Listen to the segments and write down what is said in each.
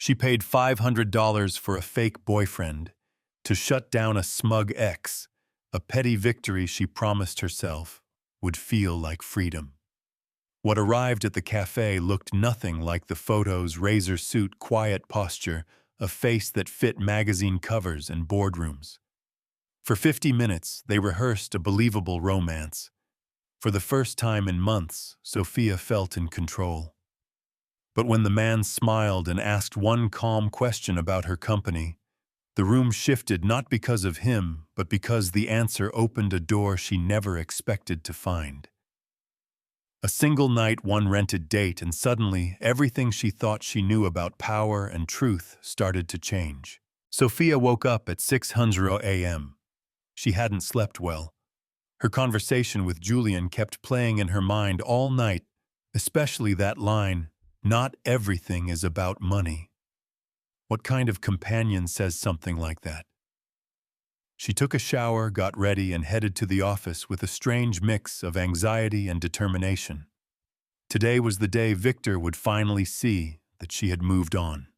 She paid $500 for a fake boyfriend to shut down a smug ex, a petty victory she promised herself would feel like freedom. What arrived at the cafe looked nothing like the photo's razor suit quiet posture, a face that fit magazine covers and boardrooms. For 50 minutes, they rehearsed a believable romance. For the first time in months, Sophia felt in control. But when the man smiled and asked one calm question about her company, the room shifted not because of him, but because the answer opened a door she never expected to find. A single night, one rented date, and suddenly everything she thought she knew about power and truth started to change. Sophia woke up at 6:00 a.m. She hadn't slept well. Her conversation with Julian kept playing in her mind all night, especially that line, "Not everything is about money." What kind of companion says something like that? She took a shower, got ready, and headed to the office with a strange mix of anxiety and determination. Today was the day Victor would finally see that she had moved on.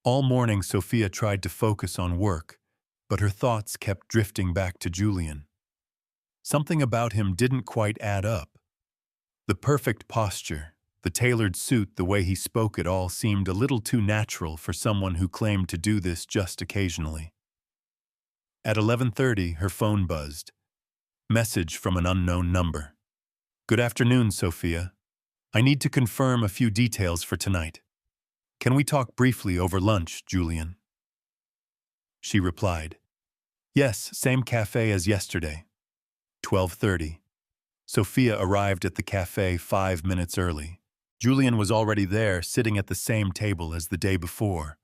All morning, Sophia tried to focus on work, but her thoughts kept drifting back to Julian. Something about him didn't quite add up. The perfect posture, the tailored suit, the way he spoke, it all seemed a little too natural for someone who claimed to do this just occasionally. At 11:30, her phone buzzed. Message from an unknown number. "Good afternoon, Sophia. I need to confirm a few details for tonight. Can we talk briefly over lunch, Julian?" She replied, "Yes, same cafe as yesterday." 12:30. Sophia arrived at the cafe 5 minutes early. Julian was already there, sitting at the same table as the day before.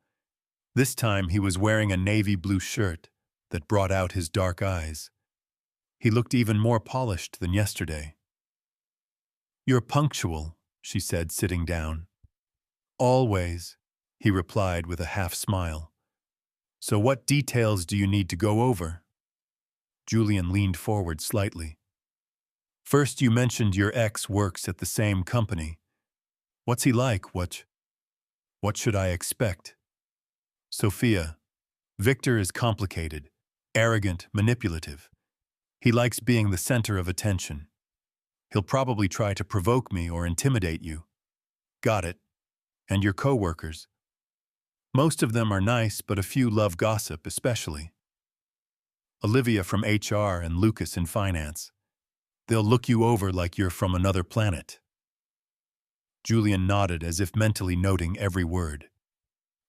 This time he was wearing a navy blue shirt that brought out his dark eyes. He looked even more polished than yesterday. "You're punctual," she said, sitting down. "Always," he replied with a half-smile. "So what details do you need to go over?" Julian leaned forward slightly. "First, you mentioned your ex works at the same company. What's he like? What should I expect?" "Sophia, Victor is complicated, arrogant, manipulative. He likes being the center of attention. He'll probably try to provoke me or intimidate you." "Got it. And your coworkers?" "Most of them are nice, but a few love gossip, especially Olivia from HR and Lucas in finance. They'll look you over like you're from another planet." Julian nodded as if mentally noting every word.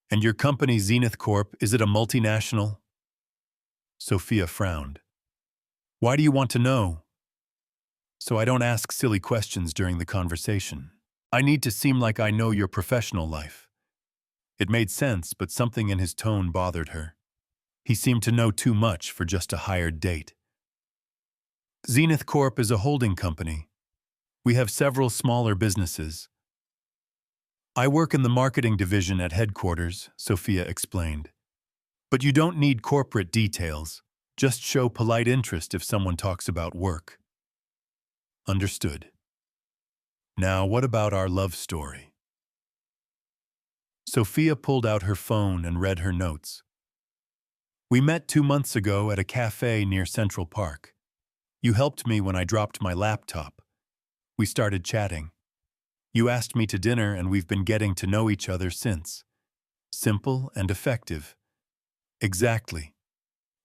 "And your company, Zenith Corp, is it a multinational?" Sophia frowned. "Why do you want to know?" "So I don't ask silly questions during the conversation. I need to seem like I know your professional life." It made sense, but something in his tone bothered her. He seemed to know too much for just a hired date. "Zenith Corp is a holding company. We have several smaller businesses. I work in the marketing division at headquarters," Sophia explained. "But you don't need corporate details. Just show polite interest if someone talks about work." "Understood. Now, what about our love story?" Sophia pulled out her phone and read her notes. "We met 2 months ago at a cafe near Central Park. You helped me when I dropped my laptop. We started chatting. You asked me to dinner, and we've been getting to know each other since. Simple and effective." "Exactly.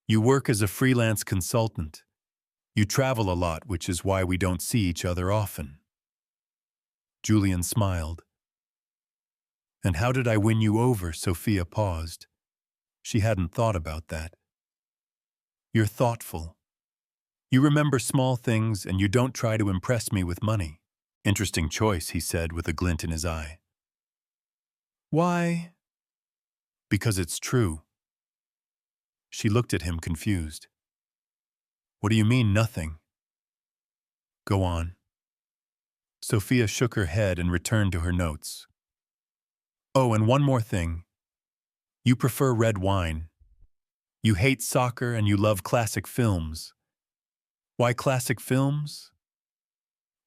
You work as a freelance consultant. You travel a lot, which is why we don't see each other often." Julian smiled. "And how did I win you over?" Sophia paused. She hadn't thought about that. "You're thoughtful. You remember small things, and you don't try to impress me with money." "Interesting choice," he said with a glint in his eye. "Why?" "Because it's true." She looked at him confused. "What do you mean, nothing?" "Go on." Sophia shook her head and returned to her notes. "Oh, and one more thing. You prefer red wine. You hate soccer and you love classic films. Why classic films?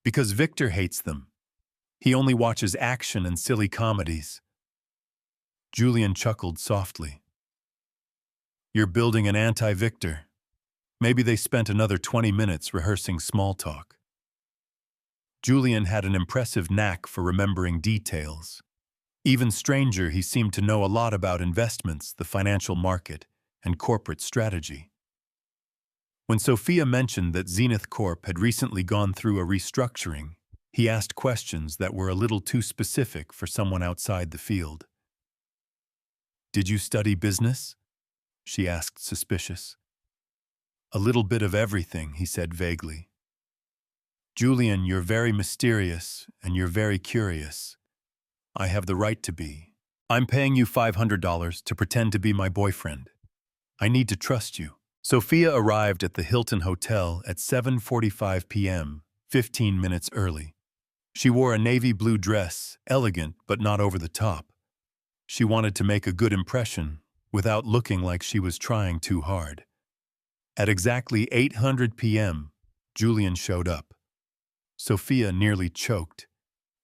Because Victor hates them. He only watches action and silly comedies." Julian chuckled softly. You're building an anti-Victor. Maybe they spent another 20 minutes rehearsing small talk. Julian had an impressive knack for remembering details. Even stranger, he seemed to know a lot about investments, the financial market, and corporate strategy. When Sophia mentioned that Zenith Corp had recently gone through a restructuring, he asked questions that were a little too specific for someone outside the field. Did you study business? She asked, suspicious. A little bit of everything, he said vaguely. Julian, you're very mysterious and you're very curious. I have the right to be. I'm paying you $500 to pretend to be my boyfriend. I need to trust you. Sophia arrived at the Hilton Hotel at 7:45 p.m., 15 minutes early. She wore a navy blue dress, elegant but not over the top. She wanted to make a good impression without looking like she was trying too hard. At exactly 8:00 p.m., Julian showed up. Sophia nearly choked.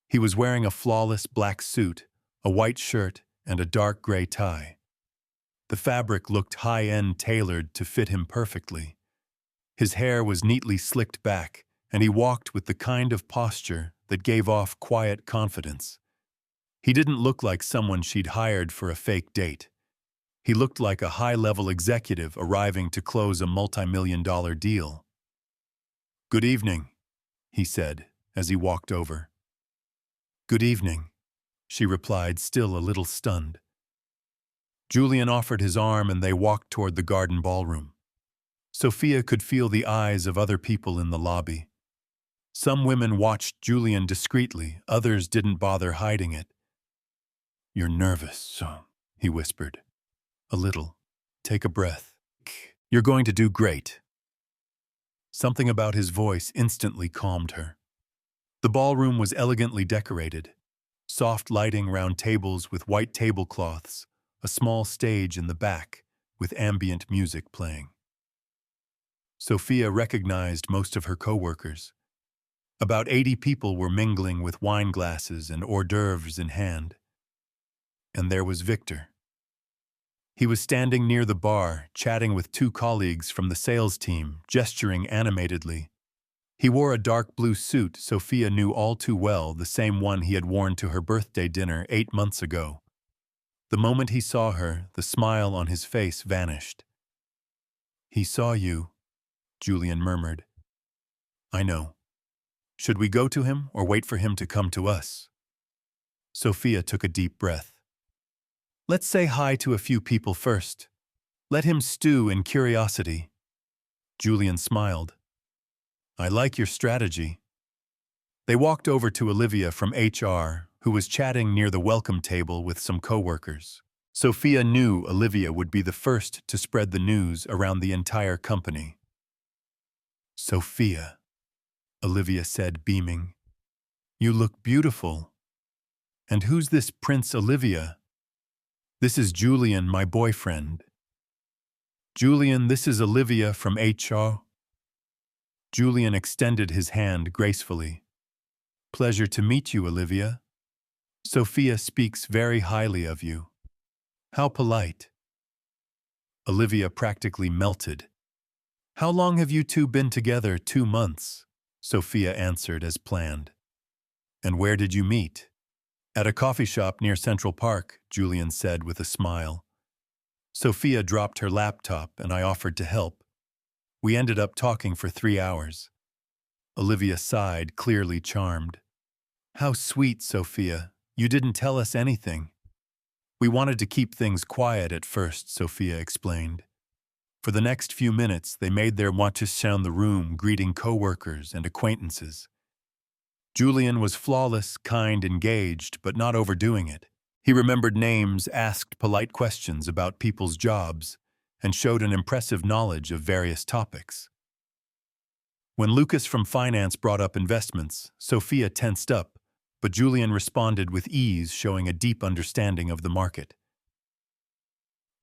He was wearing a flawless black suit, a white shirt, and a dark gray tie. The fabric looked high-end, tailored to fit him perfectly. His hair was neatly slicked back, and he walked with the kind of posture that gave off quiet confidence. He didn't look like someone she'd hired for a fake date. He looked like a high-level executive arriving to close a multi-million-dollar deal. "Good evening," he said as he walked over. "Good evening," she replied, still a little stunned. Julian offered his arm and they walked toward the garden ballroom. Sophia could feel the eyes of other people in the lobby. Some women watched Julian discreetly, others didn't bother hiding it. "You're nervous," he whispered. "A little. Take a breath. You're going to do great." Something about his voice instantly calmed her. The ballroom was elegantly decorated. Soft lighting round tables with white tablecloths, a small stage in the back with ambient music playing. Sophia recognized most of her co-workers. About 80 people were mingling with wine glasses and hors d'oeuvres in hand. And there was Victor. He was standing near the bar, chatting with two colleagues from the sales team, gesturing animatedly. He wore a dark blue suit Sophia knew all too well, the same one he had worn to her birthday dinner 8 months ago. The moment he saw her, the smile on his face vanished. "He saw you," Julian murmured. "I know. Should we go to him or wait for him to come to us?" Sophia took a deep breath. "Let's say hi to a few people first. Let him stew in curiosity." Julian smiled. "I like your strategy." They walked over to Olivia from HR, who was chatting near the welcome table with some coworkers. Sophia knew Olivia would be the first to spread the news around the entire company. "Sophia," Olivia said, beaming. "You look beautiful. And who's this Prince Olivia?" "This is Julian, my boyfriend." "Julian, this is Olivia from HR." Julian extended his hand gracefully. "Pleasure to meet you, Olivia. Sophia speaks very highly of you." "How polite." Olivia practically melted. "How long have you two been together?" 2 months, Sophia answered as planned. "And where did you meet?" "At a coffee shop near Central Park," Julian said with a smile. Sophia dropped her laptop and I offered to help. We ended up talking for 3 hours. Olivia sighed, clearly charmed. "How sweet, Sophia. You didn't tell us anything." "We wanted to keep things quiet at first," Sophia explained. For the next few minutes, they made their watches around the room, greeting co-workers and acquaintances. Julian was flawless, kind, engaged, but not overdoing it. He remembered names, asked polite questions about people's jobs, and showed an impressive knowledge of various topics. When Lucas from finance brought up investments, Sophia tensed up, but Julian responded with ease, showing a deep understanding of the market.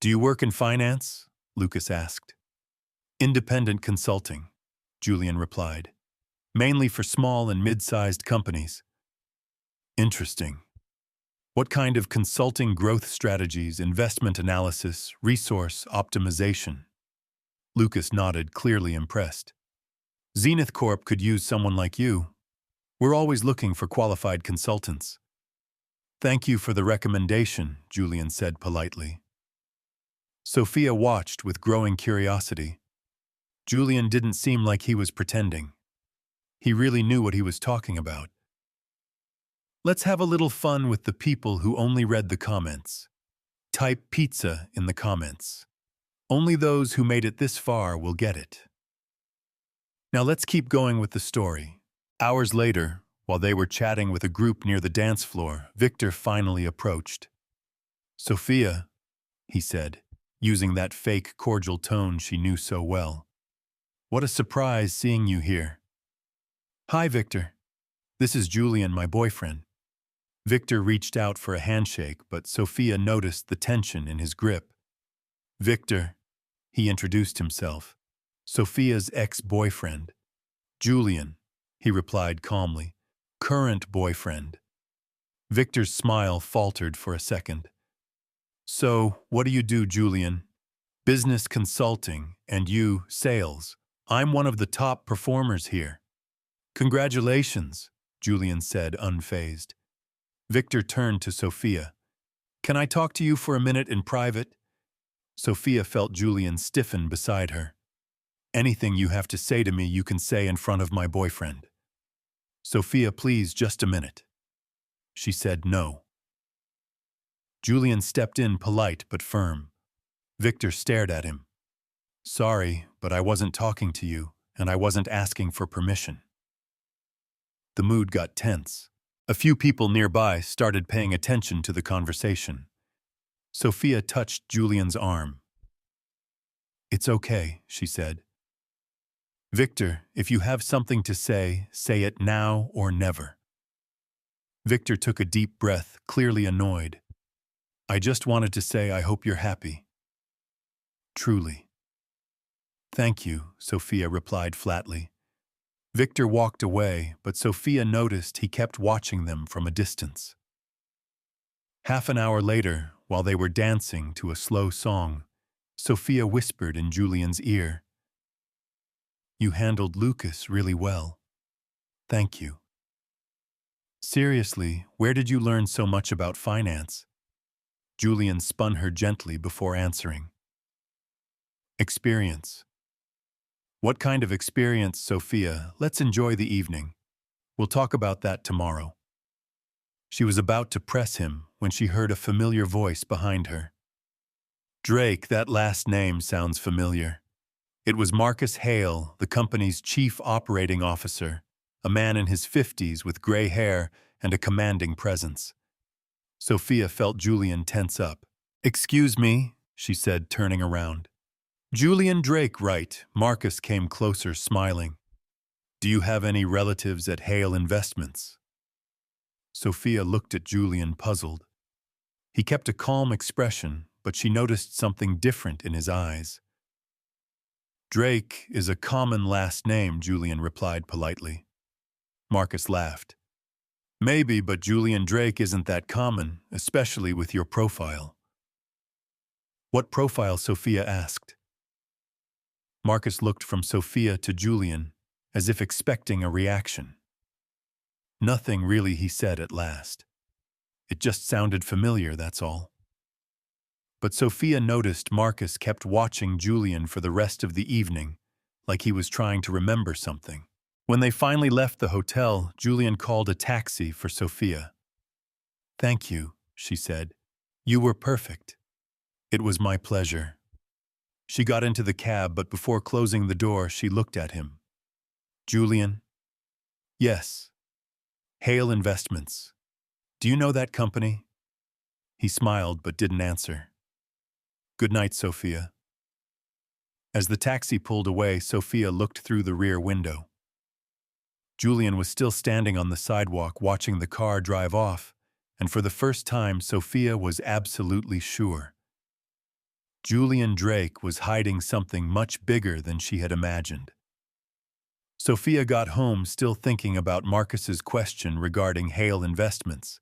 "Do you work in finance?" Lucas asked. "Independent consulting," Julian replied. "Mainly for small and mid-sized companies." "Interesting. What kind of consulting growth strategies, investment analysis, resource optimization? Lucas nodded, clearly impressed. Zenith Corp could use someone like you. We're always looking for qualified consultants. Thank you for the recommendation, Julian said politely. Sophia watched with growing curiosity. Julian didn't seem like he was pretending. He really knew what he was talking about. Let's have a little fun with the people who only read the comments. Type pizza in the comments. Only those who made it this far will get it. Now let's keep going with the story. Hours later, while they were chatting with a group near the dance floor, Victor finally approached. Sophia, he said, using that fake cordial tone she knew so well. What a surprise seeing you here. Hi, Victor. This is Julian, my boyfriend. Victor reached out for a handshake, but Sophia noticed the tension in his grip. Victor, he introduced himself. Sophia's ex-boyfriend. Julian, he replied calmly. Current boyfriend. Victor's smile faltered for a second. So, what do you do, Julian? Business consulting, and you, sales. I'm one of the top performers here. Congratulations, Julian said, unfazed. Victor turned to Sophia. Can I talk to you for a minute in private? Sophia felt Julian stiffen beside her. Anything you have to say to me, you can say in front of my boyfriend. Sophia, please, just a minute. She said no. Julian stepped in, polite but firm. Victor stared at him. Sorry, but I wasn't talking to you, and I wasn't asking for permission. The mood got tense. A few people nearby started paying attention to the conversation. Sophia touched Julian's arm. It's okay, she said. Victor, if you have something to say it now or never. Victor took a deep breath, clearly annoyed. I just wanted to say I hope you're happy. Truly. Thank you, Sophia replied flatly. Victor walked away, but Sophia noticed he kept watching them from a distance. Half an hour later, while they were dancing to a slow song, Sophia whispered in Julian's ear, You handled Lucas really well. Thank you. Seriously, where did you learn so much about finance? Julian spun her gently before answering. Experience. What kind of experience, Sophia? Let's enjoy the evening. We'll talk about that tomorrow. She was about to press him when she heard a familiar voice behind her. Drake, that last name sounds familiar. It was Marcus Hale, the company's chief operating officer, a man in his 50s with gray hair and a commanding presence. Sophia felt Julian tense up. Excuse me, she said, turning around. Julian Drake, right? Marcus came closer, smiling. Do you have any relatives at Hale Investments? Sophia looked at Julian, puzzled. He kept a calm expression, but she noticed something different in his eyes. Drake is a common last name, Julian replied politely. Marcus laughed. Maybe, but Julian Drake isn't that common, especially with your profile. What profile? Sophia asked. Marcus looked from Sophia to Julian, as if expecting a reaction. Nothing really, he said at last. It just sounded familiar, that's all. But Sophia noticed Marcus kept watching Julian for the rest of the evening, like he was trying to remember something. When they finally left the hotel, Julian called a taxi for Sophia. Thank you, she said. You were perfect. It was my pleasure. She got into the cab, but before closing the door, she looked at him. Julian? Yes. Hale Investments. Do you know that company? He smiled but didn't answer. Good night, Sophia. As the taxi pulled away, Sophia looked through the rear window. Julian was still standing on the sidewalk watching the car drive off, and for the first time, Sophia was absolutely sure. Julian Drake was hiding something much bigger than she had imagined. Sophia got home still thinking about Marcus's question regarding Hale Investments.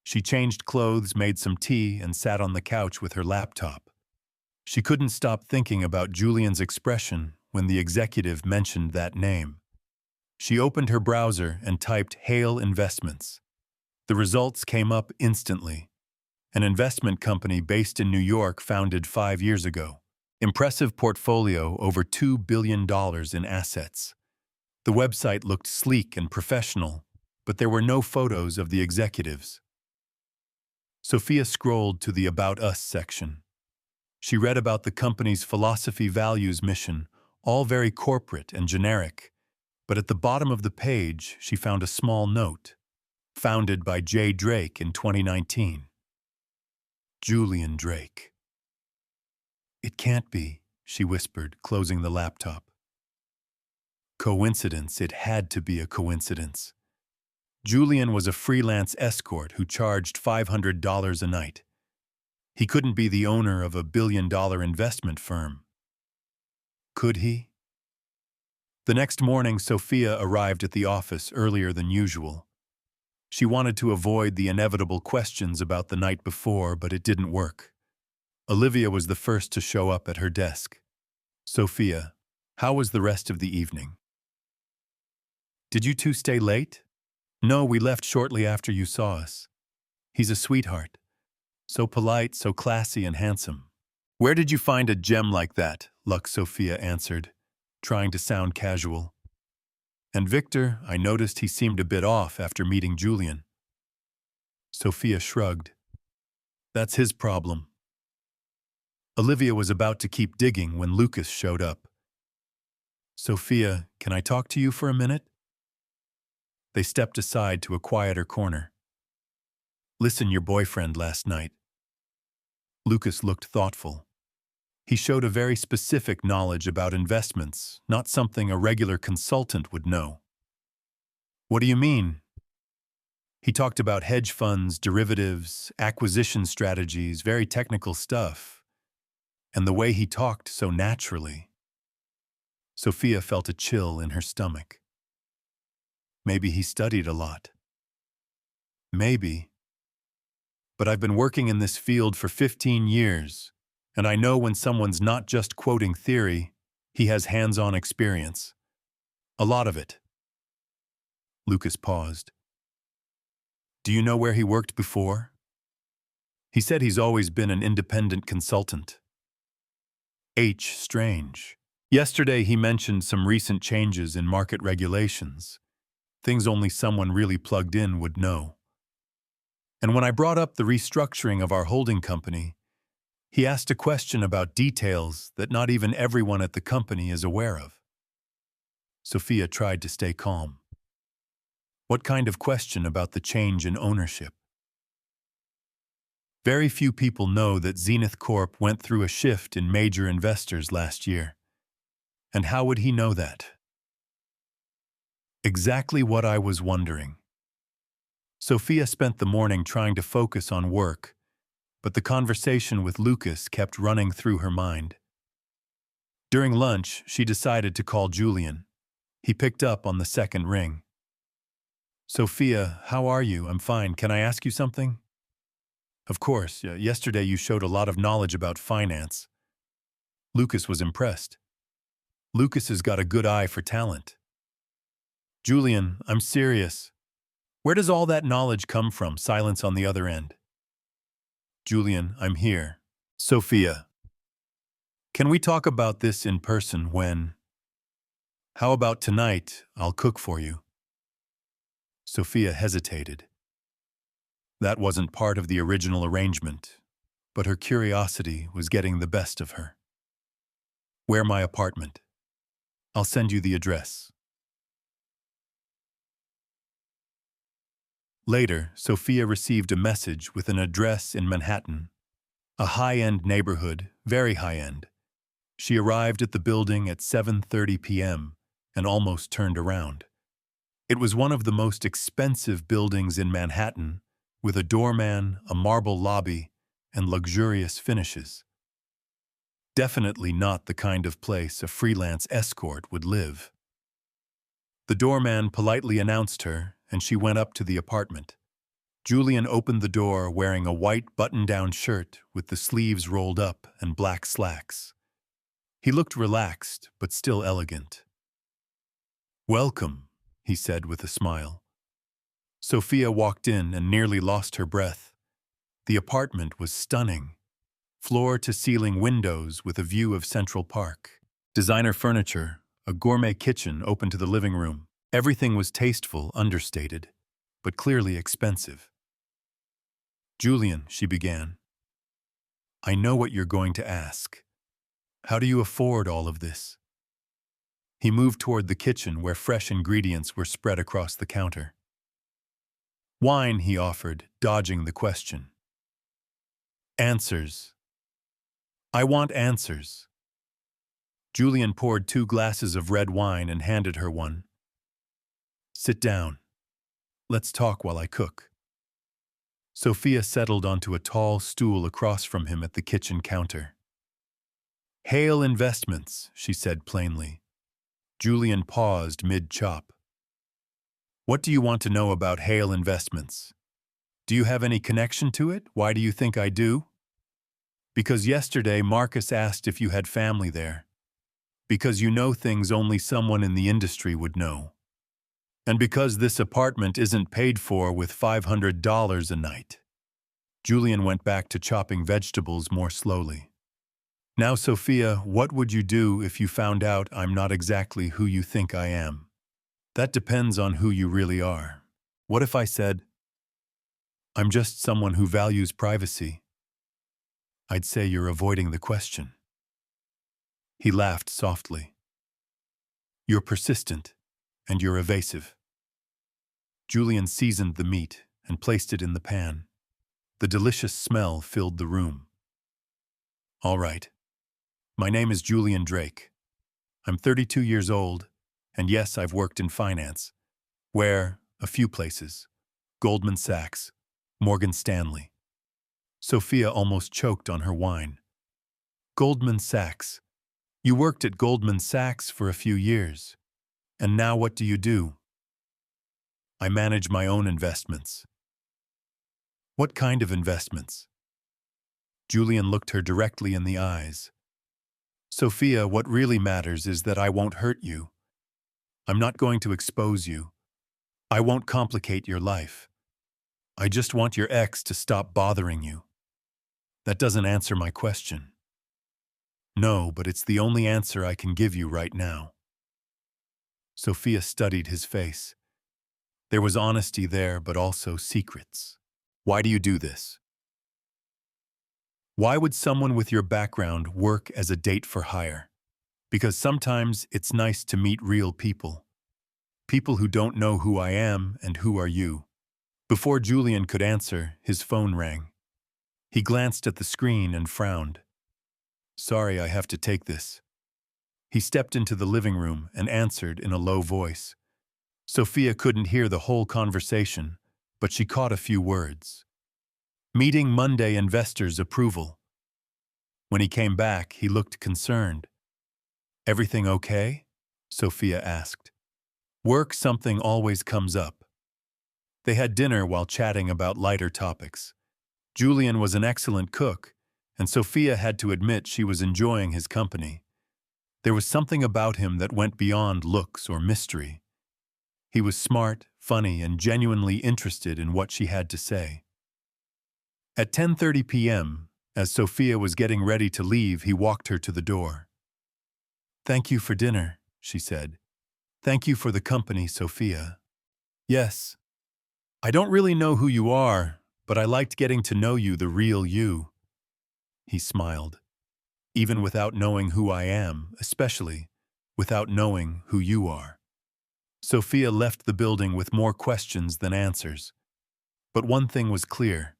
She changed clothes, made some tea, and sat on the couch with her laptop. She couldn't stop thinking about Julian's expression when the executive mentioned that name. She opened her browser and typed Hale Investments. The results came up instantly. An investment company based in New York founded 5 years ago. Impressive portfolio, over $2 billion in assets. The website looked sleek and professional, but there were no photos of the executives. Sophia scrolled to the About Us section. She read about the company's philosophy, values, mission, all very corporate and generic. But at the bottom of the page, she found a small note. Founded by J. Drake in 2019. Julian Drake. It can't be, she whispered, closing the laptop. Coincidence, it had to be a coincidence. Julian was a freelance escort who charged $500 a night. He couldn't be the owner of a billion-dollar investment firm. Could he? The next morning, Sophia arrived at the office earlier than usual. She wanted to avoid the inevitable questions about the night before, but it didn't work. Olivia was the first to show up at her desk. Sophia, how was the rest of the evening? Did you two stay late? No, we left shortly after you saw us. He's a sweetheart. So polite, so classy and handsome. Where did you find a gem like that? Sophia answered, trying to sound casual. And Victor, I noticed he seemed a bit off after meeting Julian. Sophia shrugged. That's his problem. Olivia was about to keep digging when Lucas showed up. Sophia, can I talk to you for a minute? They stepped aside to a quieter corner. Listen, your boyfriend last night. Lucas looked thoughtful. He showed a very specific knowledge about investments, not something a regular consultant would know. What do you mean? He talked about hedge funds, derivatives, acquisition strategies, very technical stuff. And the way he talked so naturally. Sophia felt a chill in her stomach. Maybe he studied a lot. Maybe. But I've been working in this field for 15 years. And I know when someone's not just quoting theory, he has hands-on experience. A lot of it. Lucas paused. Do you know where he worked before? He said he's always been an independent consultant. Strange. Yesterday he mentioned some recent changes in market regulations. Things only someone really plugged in would know. And when I brought up the restructuring of our holding company, he asked a question about details that not even everyone at the company is aware of. Sophia tried to stay calm. What kind of question about the change in ownership? Very few people know that Zenith Corp went through a shift in major investors last year. And how would he know that? Exactly what I was wondering. Sophia spent the morning trying to focus on work, but the conversation with Lucas kept running through her mind. During lunch, she decided to call Julian. He picked up on the second ring. Sophia, how are you? I'm fine. Can I ask you something? Of course. Yesterday you showed a lot of knowledge about finance. Lucas was impressed. Lucas has got a good eye for talent. Julian, I'm serious. Where does all that knowledge come from? Silence on the other end. Julian, I'm here. Sophia. Can we talk about this in person when? How about tonight? I'll cook for you. Sophia hesitated. That wasn't part of the original arrangement, but her curiosity was getting the best of her. Where my apartment? I'll send you the address. Later, Sophia received a message with an address in Manhattan. A high-end neighborhood, very high-end. She arrived at the building at 7:30 p.m. and almost turned around. It was one of the most expensive buildings in Manhattan, with a doorman, a marble lobby, and luxurious finishes. Definitely not the kind of place a freelance escort would live. The doorman politely announced her, and she went up to the apartment. Julian opened the door wearing a white button-down shirt with the sleeves rolled up and black slacks. He looked relaxed, but still elegant. "Welcome," he said with a smile. Sophia walked in and nearly lost her breath. The apartment was stunning. Floor-to-ceiling windows with a view of Central Park. Designer furniture, a gourmet kitchen open to the living room. Everything was tasteful, understated, but clearly expensive. "Julian," she began, "I know what you're going to ask. How do you afford all of this?" He moved toward the kitchen where fresh ingredients were spread across the counter. "Wine," he offered, dodging the question. "Answers. I want answers." Julian poured 2 glasses of red wine and handed her one. "Sit down. Let's talk while I cook." Sophia settled onto a tall stool across from him at the kitchen counter. "Hale Investments," she said plainly. Julian paused mid-chop. "What do you want to know about Hale Investments? Do you have any connection to it? Why do you think I do?" "Because yesterday Marcus asked if you had family there. Because you know things only someone in the industry would know. And because this apartment isn't paid for with $500 a night." Julian went back to chopping vegetables more slowly. "Now, Sophia, what would you do if you found out I'm not exactly who you think I am?" "That depends on who you really are." "What if I said, I'm just someone who values privacy?" "I'd say you're avoiding the question." He laughed softly. "You're persistent, and you're evasive." Julian seasoned the meat and placed it in the pan. The delicious smell filled the room. "All right. My name is Julian Drake. I'm 32 years old, and yes, I've worked in finance. Where? A few places. Goldman Sachs, Morgan Stanley." Sophia almost choked on her wine. "Goldman Sachs. You worked at Goldman Sachs for a few years. And now what do you do?" "I manage my own investments." "What kind of investments?" Julian looked her directly in the eyes. "Sophia, what really matters is that I won't hurt you. I'm not going to expose you. I won't complicate your life. I just want your ex to stop bothering you." "That doesn't answer my question." "No, but it's the only answer I can give you right now." Sophia studied his face. There was honesty there, but also secrets. "Why do you do this? Why would someone with your background work as a date for hire? Because sometimes it's nice to meet real people. People who don't know who I am and who are you." Before Julian could answer, his phone rang. He glanced at the screen and frowned. "Sorry, I have to take this." He stepped into the living room and answered in a low voice. Sophia couldn't hear the whole conversation, but she caught a few words. "Meeting Monday, investors' approval." When he came back, he looked concerned. "Everything okay?" Sophia asked. "Work, something always comes up." They had dinner while chatting about lighter topics. Julian was an excellent cook, and Sophia had to admit she was enjoying his company. There was something about him that went beyond looks or mystery. He was smart, funny, and genuinely interested in what she had to say. At 10:30 p.m., as Sophia was getting ready to leave, he walked her to the door. "Thank you for dinner," she said. "Thank you for the company, Sophia." "Yes. I don't really know who you are, but I liked getting to know you, the real you." He smiled. "Even without knowing who I am, especially without knowing who you are." Sophia left the building with more questions than answers. But one thing was clear.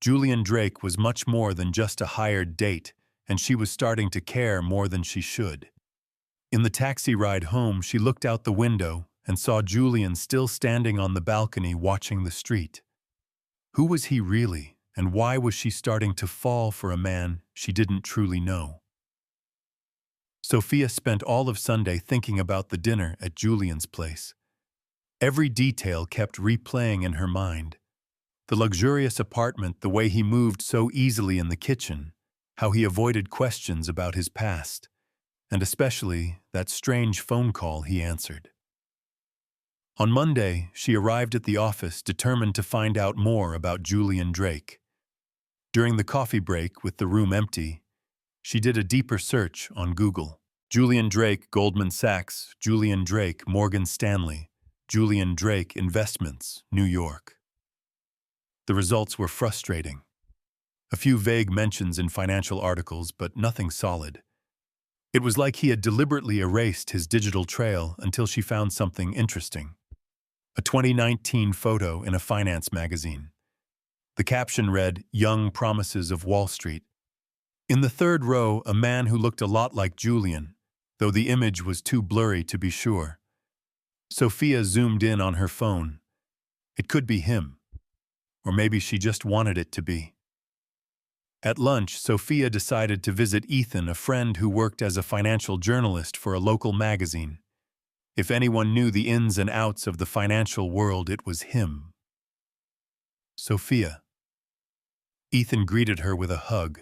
Julian Drake was much more than just a hired date, and she was starting to care more than she should. In the taxi ride home, she looked out the window and saw Julian still standing on the balcony watching the street. Who was he really, and why was she starting to fall for a man she didn't truly know? Sophia spent all of Sunday thinking about the dinner at Julian's place. Every detail kept replaying in her mind. The luxurious apartment, the way he moved so easily in the kitchen, how he avoided questions about his past, and especially that strange phone call he answered. On Monday, she arrived at the office determined to find out more about Julian Drake. During the coffee break, with the room empty, she did a deeper search on Google. Julian Drake, Goldman Sachs; Julian Drake, Morgan Stanley; Julian Drake, Investments, New York. The results were frustrating. A few vague mentions in financial articles, but nothing solid. It was like he had deliberately erased his digital trail until she found something interesting. A 2019 photo in a finance magazine. The caption read, "Young Promises of Wall Street." In the third row, a man who looked a lot like Julian, though the image was too blurry to be sure. Sophia zoomed in on her phone. It could be him. Or maybe she just wanted it to be. At lunch, Sophia decided to visit Ethan, a friend who worked as a financial journalist for a local magazine. If anyone knew the ins and outs of the financial world, it was him. Sophia. Ethan greeted her with a hug.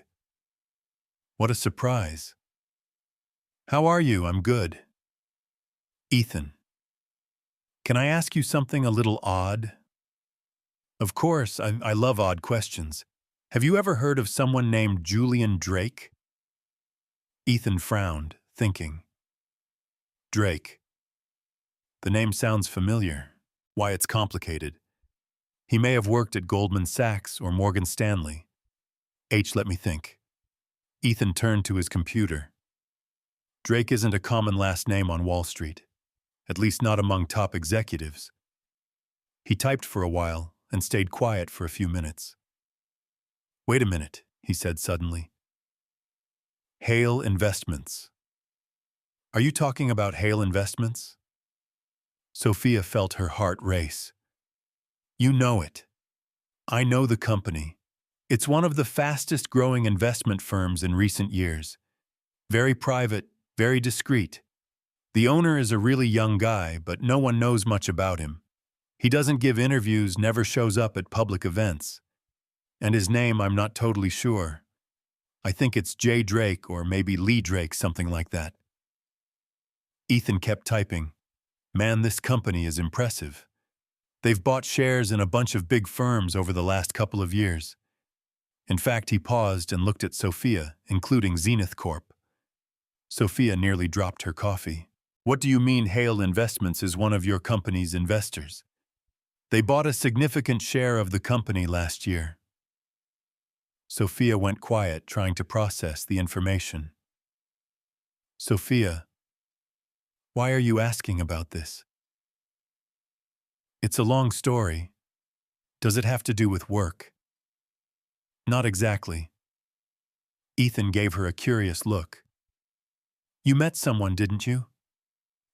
What a surprise. How are you? I'm good. Ethan. Can I ask you something a little odd? Of course, I love odd questions. Have you ever heard of someone named Julian Drake? Ethan frowned, thinking. Drake. The name sounds familiar. Why, it's complicated. He may have worked at Goldman Sachs or Morgan Stanley. Let me think. Ethan turned to his computer. Drake isn't a common last name on Wall Street, at least not among top executives. He typed for a while and stayed quiet for a few minutes. Wait a minute, he said suddenly. Hale Investments. Are you talking about Hale Investments? Sophia felt her heart race. You know it. I know the company. It's one of the fastest growing investment firms in recent years. Very private, very discreet. The owner is a really young guy, but no one knows much about him. He doesn't give interviews, never shows up at public events. And his name, I'm not totally sure. I think it's J. Drake or maybe Lee Drake, something like that. Ethan kept typing. Man, this company is impressive. They've bought shares in a bunch of big firms over the last couple of years. In fact, he paused and looked at Sophia, including Zenith Corp. Sophia nearly dropped her coffee. What do you mean Hale Investments is one of your company's investors? They bought a significant share of the company last year. Sophia went quiet, trying to process the information. Sophia, why are you asking about this? It's a long story. Does it have to do with work? Not exactly. Ethan gave her a curious look. You met someone, didn't you?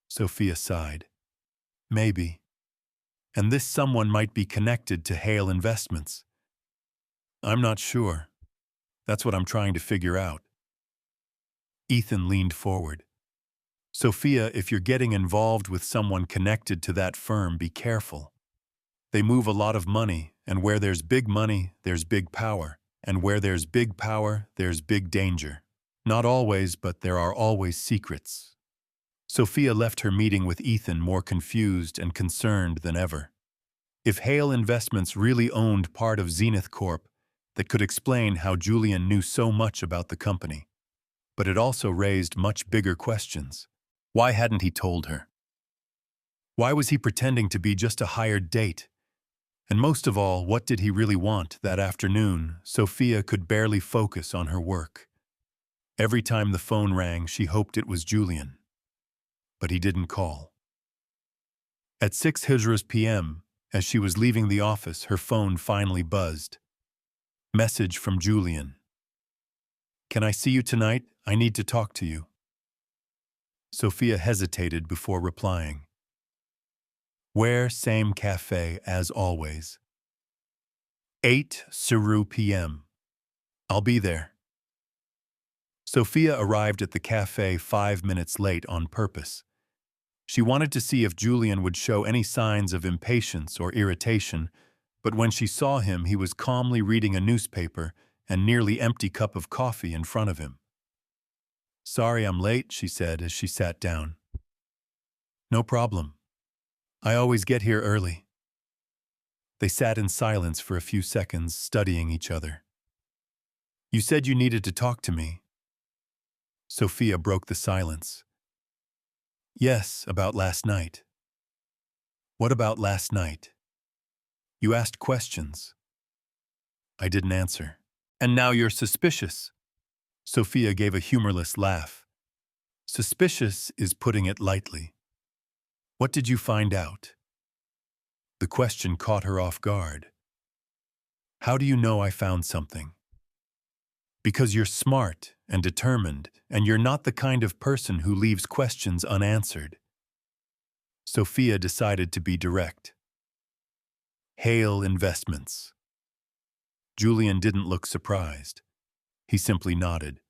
Sophia sighed. Maybe. And this someone might be connected to Hale Investments. I'm not sure. That's what I'm trying to figure out. Ethan leaned forward. Sophia, if you're getting involved with someone connected to that firm, be careful. They move a lot of money, and where there's big money, there's big power. And where there's big power, there's big danger. Not always, but there are always secrets. Sophia left her meeting with Ethan more confused and concerned than ever. If Hale Investments really owned part of Zenith Corp, that could explain how Julian knew so much about the company. But it also raised much bigger questions. Why hadn't he told her? Why was he pretending to be just a hired date? And most of all, what did he really want that afternoon? Sophia could barely focus on her work. Every time the phone rang, she hoped it was Julian. But he didn't call. At 6 p.m., as she was leaving the office, her phone finally buzzed. Message from Julian. Can I see you tonight? I need to talk to you. Sophia hesitated before replying. Where? Same cafe as always. 8 p.m. I'll be there. Sophia arrived at the cafe 5 minutes late on purpose. She wanted to see if Julian would show any signs of impatience or irritation, But when she saw him, he was calmly reading a newspaper and nearly empty cup of coffee in front of him. "Sorry I'm late," she said as she sat down. "No problem. I always get here early." They sat in silence for a few seconds, studying each other. "You said you needed to talk to me." Sophia broke the silence. "Yes, about last night." "What about last night?" "You asked questions." "I didn't answer." "And now you're suspicious." Sophia gave a humorless laugh. "Suspicious is putting it lightly." "What did you find out?" The question caught her off guard. "How do you know I found something?" "Because you're smart and determined, and you're not the kind of person who leaves questions unanswered." Sophia decided to be direct. "Hale Investments." Julian didn't look surprised. He simply nodded.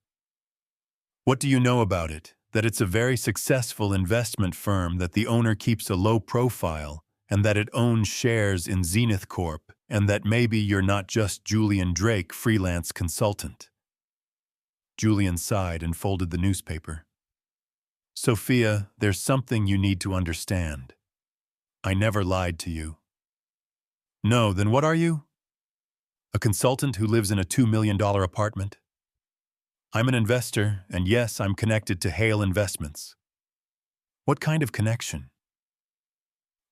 "What do you know about it? That it's a very successful investment firm, that the owner keeps a low profile, and that it owns shares in Zenith Corp, and that maybe you're not just Julian Drake, freelance consultant." Julian sighed and folded the newspaper. "Sophia, there's something you need to understand. I never lied to you." "No, then what are you?" "A consultant who lives in a $2 million apartment." "I'm an investor, and yes, I'm connected to Hale Investments." "What kind of connection?"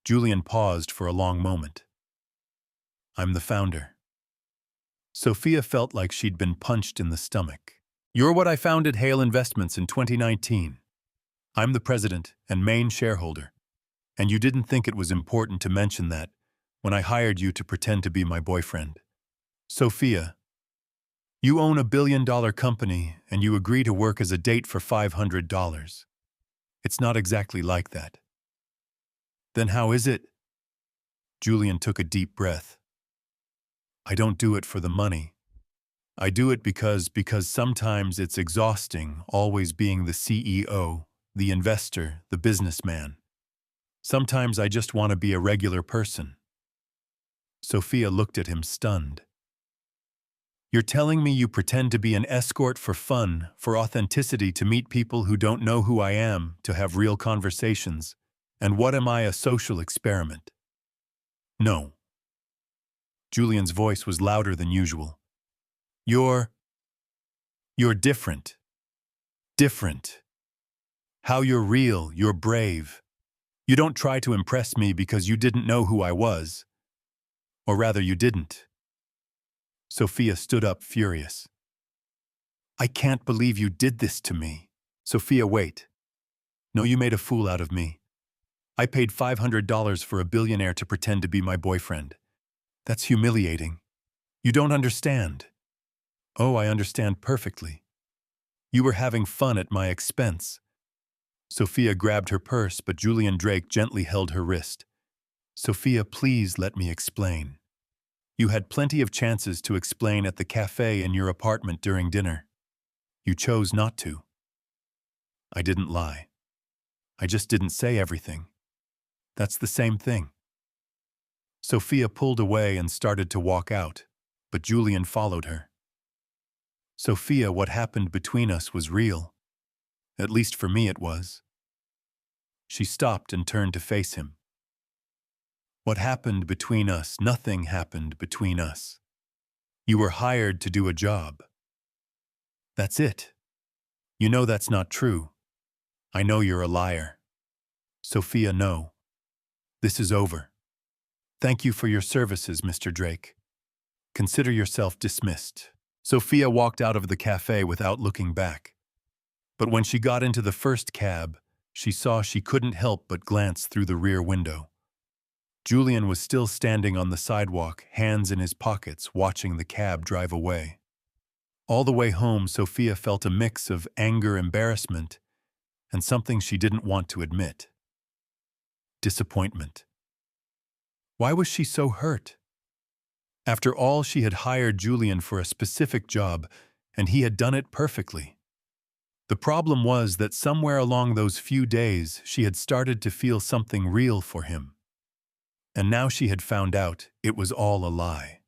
Julian paused for a long moment. "I'm the founder." Sophia felt like she'd been punched in the stomach. "You're what I founded Hale Investments in 2019. I'm the president and main shareholder, and you didn't think it was important to mention that when I hired you to pretend to be my boyfriend." "Sophia, you own a $1 billion company and you agree to work as a date for $500. It's not exactly like that." "Then how is it?" Julian took a deep breath. "I don't do it for the money. I do it because sometimes it's exhausting always being the CEO, the investor, the businessman. Sometimes I just want to be a regular person." Sophia looked at him stunned. "You're telling me you pretend to be an escort for fun, for authenticity, to meet people who don't know who I am, to have real conversations. And what am I, a social experiment?" "No." Julian's voice was louder than usual. You're different. Different. How you're real, you're brave. You don't try to impress me because you didn't know who I was. Or rather, you didn't." Sophia stood up, furious. "I can't believe you did this to me." "Sophia, wait. No, you made a fool out of me. I paid $500 for a billionaire to pretend to be my boyfriend. That's humiliating. You don't understand." "Oh, I understand perfectly. You were having fun at my expense." Sophia grabbed her purse, but Julian Drake gently held her wrist. "Sophia, please let me explain. You had plenty of chances to explain at the cafe in your apartment during dinner. You chose not to." "I didn't lie. I just didn't say everything. That's the same thing." Sophia pulled away and started to walk out, but Julian followed her. "Sophia, what happened between us was real. At least for me it was." She stopped and turned to face him. "What happened between us? Nothing happened between us. You were hired to do a job. That's it. You know that's not true. I know you're a liar." "Sophia, no. This is over. Thank you for your services, Mr. Drake. Consider yourself dismissed." Sophia walked out of the cafe without looking back. But when she got into the first cab, she saw she couldn't help but glance through the rear window. Julian was still standing on the sidewalk, hands in his pockets, watching the cab drive away. All the way home, Sophia felt a mix of anger, embarrassment, and something she didn't want to admit. Disappointment. Why was she so hurt? After all, she had hired Julian for a specific job, and he had done it perfectly. The problem was that somewhere along those few days, she had started to feel something real for him. And now she had found out it was all a lie.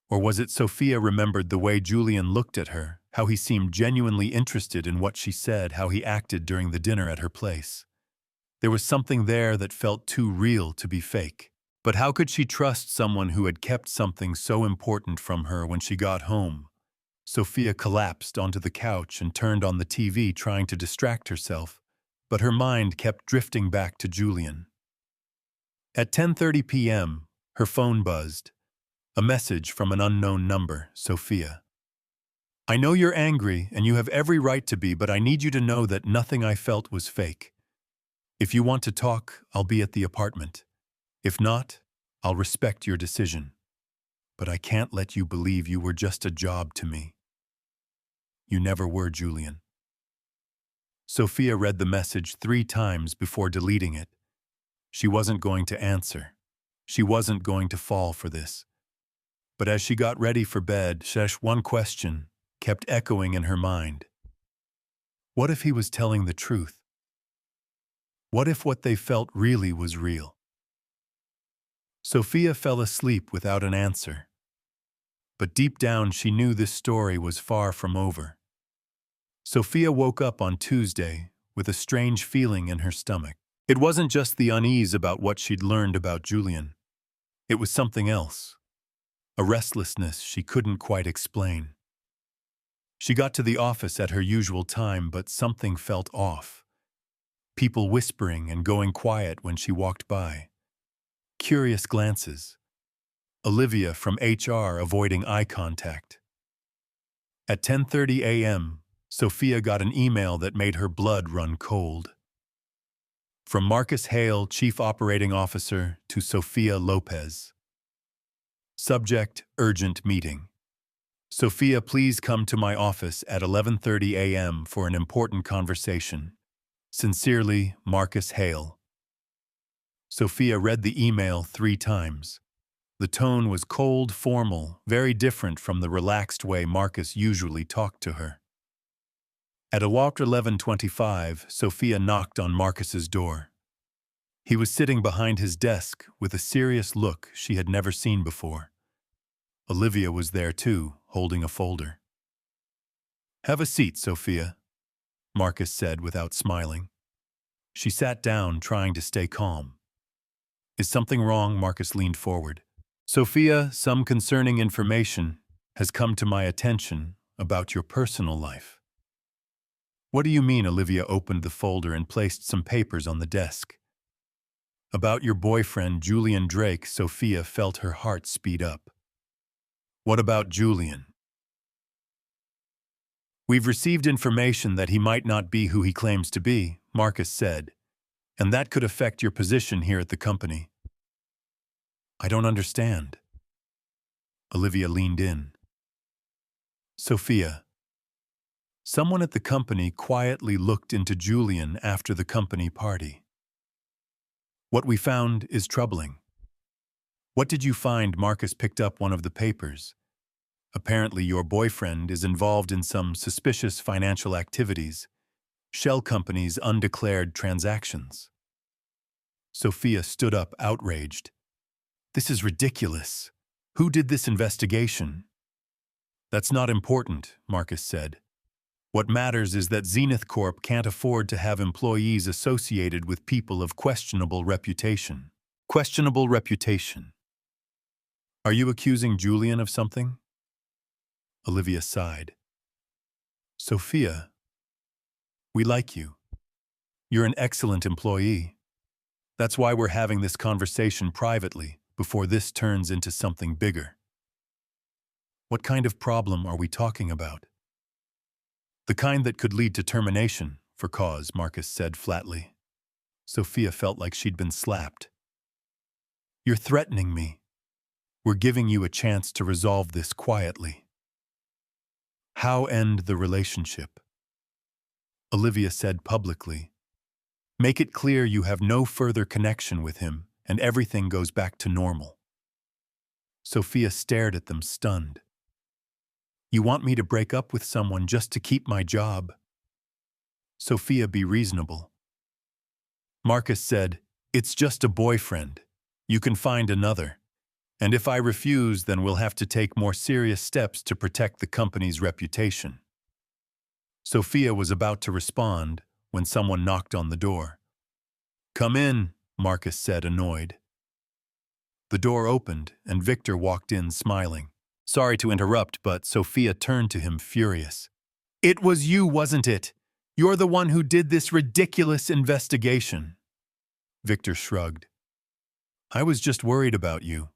Or was it Sophia remembered the way Julian looked at her, how he seemed genuinely interested in what she said, how he acted during the dinner at her place? There was something there that felt too real to be fake. But how could she trust someone who had kept something so important from her when she got home? Sophia collapsed onto the couch and turned on the TV, trying to distract herself, but her mind kept drifting back to Julian. At 10:30 p.m., her phone buzzed. A message from an unknown number, Sophia. I know you're angry, and you have every right to be, but I need you to know that nothing I felt was fake. If you want to talk, I'll be at the apartment. If not, I'll respect your decision. But I can't let you believe you were just a job to me. You never were, Julian. Sophia read the message 3 times before deleting it. She wasn't going to answer. She wasn't going to fall for this. But as she got ready for bed, one question kept echoing in her mind. What if he was telling the truth? What if what they felt really was real? Sophia fell asleep without an answer. But deep down she knew this story was far from over. Sophia woke up on Tuesday with a strange feeling in her stomach. It wasn't just the unease about what she'd learned about Julian. It was something else. A restlessness she couldn't quite explain. She got to the office at her usual time, but something felt off. People whispering and going quiet when she walked by. Curious glances. Olivia from HR avoiding eye contact. At 10:30 a.m., Sophia got an email that made her blood run cold. From Marcus Hale, Chief Operating Officer, to Sophia Lopez. Subject, urgent meeting. Sophia, please come to my office at 11:30 a.m. for an important conversation. Sincerely, Marcus Hale. Sophia read the email 3 times. The tone was cold, formal, very different from the relaxed way Marcus usually talked to her. At 11:25, Sophia knocked on Marcus's door. He was sitting behind his desk with a serious look she had never seen before. Olivia was there too, holding a folder. Have a seat, Sophia, Marcus said without smiling. She sat down, trying to stay calm. Is something wrong? Marcus leaned forward. Sophia, some concerning information has come to my attention about your personal life. What do you mean? Olivia opened the folder and placed some papers on the desk. About your boyfriend, Julian Drake. Sophia felt her heart speed up. What about Julian? We've received information that he might not be who he claims to be, Marcus said, and that could affect your position here at the company. I don't understand. Olivia leaned in. Sophia, someone at the company quietly looked into Julian after the company party. What we found is troubling. What did you find? Marcus picked up one of the papers. Apparently your boyfriend is involved in some suspicious financial activities, shell companies' undeclared transactions. Sophia stood up, outraged. This is ridiculous. Who did this investigation? That's not important, Marcus said. What matters is that Zenith Corp can't afford to have employees associated with people of questionable reputation. Questionable reputation. Are you accusing Julian of something? Olivia sighed. Sophia, we like you. You're an excellent employee. That's why we're having this conversation privately, before this turns into something bigger. What kind of problem are we talking about? The kind that could lead to termination, for cause, Marcus said flatly. Sophia felt like she'd been slapped. You're threatening me. We're giving you a chance to resolve this quietly. How end the relationship? Olivia said publicly. Make it clear you have no further connection with him and everything goes back to normal. Sophia stared at them, stunned. You want me to break up with someone just to keep my job? Sophia, be reasonable. Marcus said, it's just a boyfriend. You can find another. And if I refuse, then we'll have to take more serious steps to protect the company's reputation. Sophia was about to respond when someone knocked on the door. Come in, Marcus said, annoyed. The door opened, and Victor walked in smiling. Sorry to interrupt, but Sophia turned to him furious. It was you, wasn't it? You're the one who did this ridiculous investigation. Victor shrugged. I was just worried about you.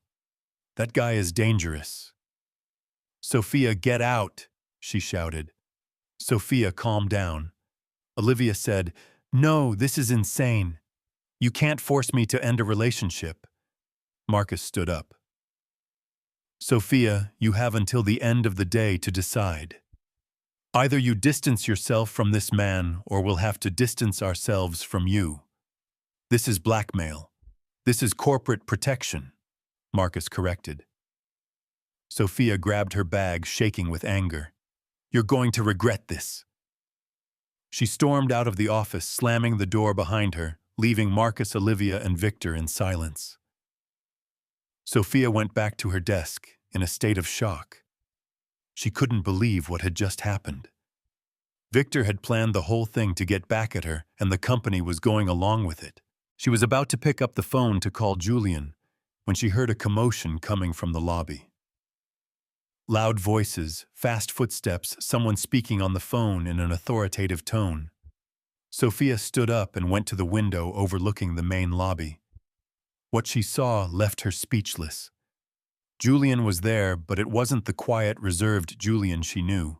That guy is dangerous. Sophia, get out, she shouted. Sophia calmed down. Olivia said, No, this is insane. You can't force me to end a relationship. Marcus stood up. Sophia, you have until the end of the day to decide. Either you distance yourself from this man, or we'll have to distance ourselves from you. This is blackmail. This is corporate protection, Marcus corrected. Sophia grabbed her bag, shaking with anger. You're going to regret this. She stormed out of the office, slamming the door behind her, leaving Marcus, Olivia, and Victor in silence. Sophia went back to her desk in a state of shock. She couldn't believe what had just happened. Victor had planned the whole thing to get back at her, and the company was going along with it. She was about to pick up the phone to call Julian when she heard a commotion coming from the lobby. Loud voices, fast footsteps, someone speaking on the phone in an authoritative tone. Sophia stood up and went to the window overlooking the main lobby. What she saw left her speechless. Julian was there, but it wasn't the quiet, reserved Julian she knew.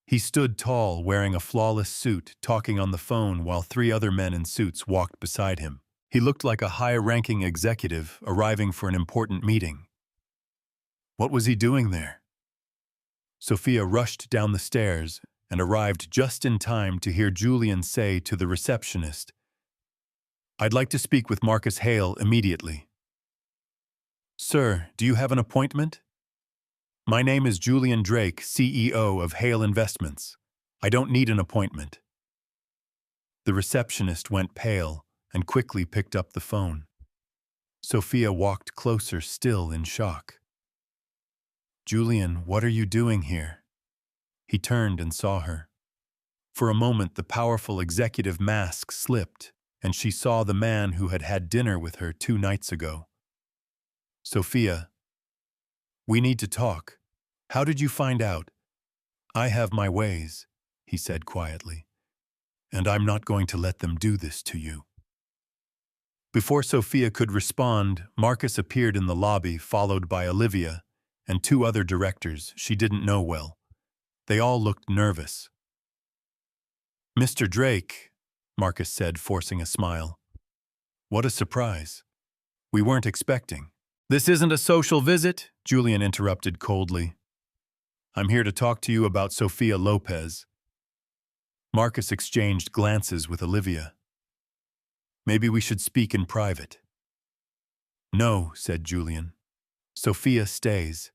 He stood tall, wearing a flawless suit, talking on the phone while 3 other men in suits walked beside him. He looked like a high-ranking executive arriving for an important meeting. What was he doing there? Sophia rushed down the stairs and arrived just in time to hear Julian say to the receptionist, I'd like to speak with Marcus Hale immediately. Sir, do you have an appointment? My name is Julian Drake, CEO of Hale Investments. I don't need an appointment. The receptionist went pale and quickly picked up the phone. Sophia walked closer, still in shock. Julian, what are you doing here? He turned and saw her. For a moment, the powerful executive mask slipped, and she saw the man who had had dinner with her 2 nights ago. Sophia, we need to talk. How did you find out? I have my ways, he said quietly, and I'm not going to let them do this to you. Before Sophia could respond, Marcus appeared in the lobby, followed by Olivia and 2 other directors she didn't know well. They all looked nervous. Mr. Drake, Marcus said, forcing a smile. What a surprise. We weren't expecting. This isn't a social visit, Julian interrupted coldly. I'm here to talk to you about Sophia Lopez. Marcus exchanged glances with Olivia. Maybe we should speak in private. No, said Julian. Sophia stays.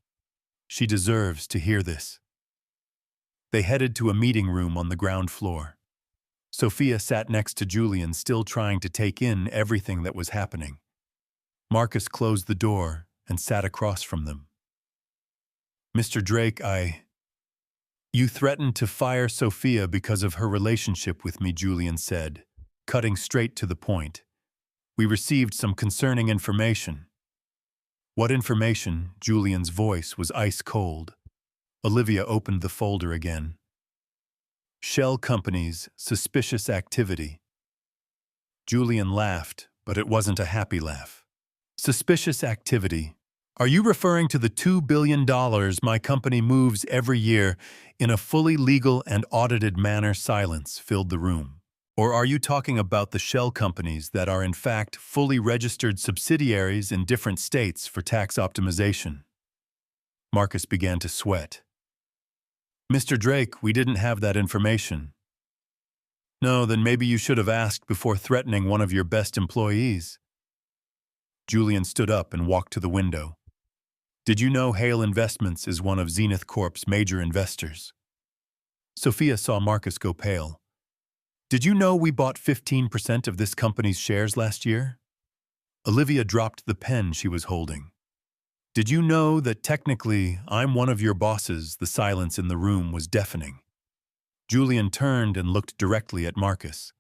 She deserves to hear this. They headed to a meeting room on the ground floor. Sophia sat next to Julian, still trying to take in everything that was happening. Marcus closed the door and sat across from them. Mr. Drake, You threatened to fire Sophia because of her relationship with me, Julian said, cutting straight to the point. We received some concerning information. What information? Julian's voice was ice cold. Olivia opened the folder again. Shell companies, suspicious activity. Julian laughed, but it wasn't a happy laugh. Suspicious activity. Are you referring to the $2 billion my company moves every year in a fully legal and audited manner? Silence filled the room. Or are you talking about the shell companies that are in fact fully registered subsidiaries in different states for tax optimization? Marcus began to sweat. Mr. Drake, we didn't have that information. No, then maybe you should have asked before threatening one of your best employees. Julian stood up and walked to the window. Did you know Hale Investments is one of Zenith Corp's major investors? Sophia saw Marcus go pale. Did you know we bought 15% of this company's shares last year? Olivia dropped the pen she was holding. Did you know that technically I'm one of your bosses? The silence in the room was deafening. Julian turned and looked directly at Marcus.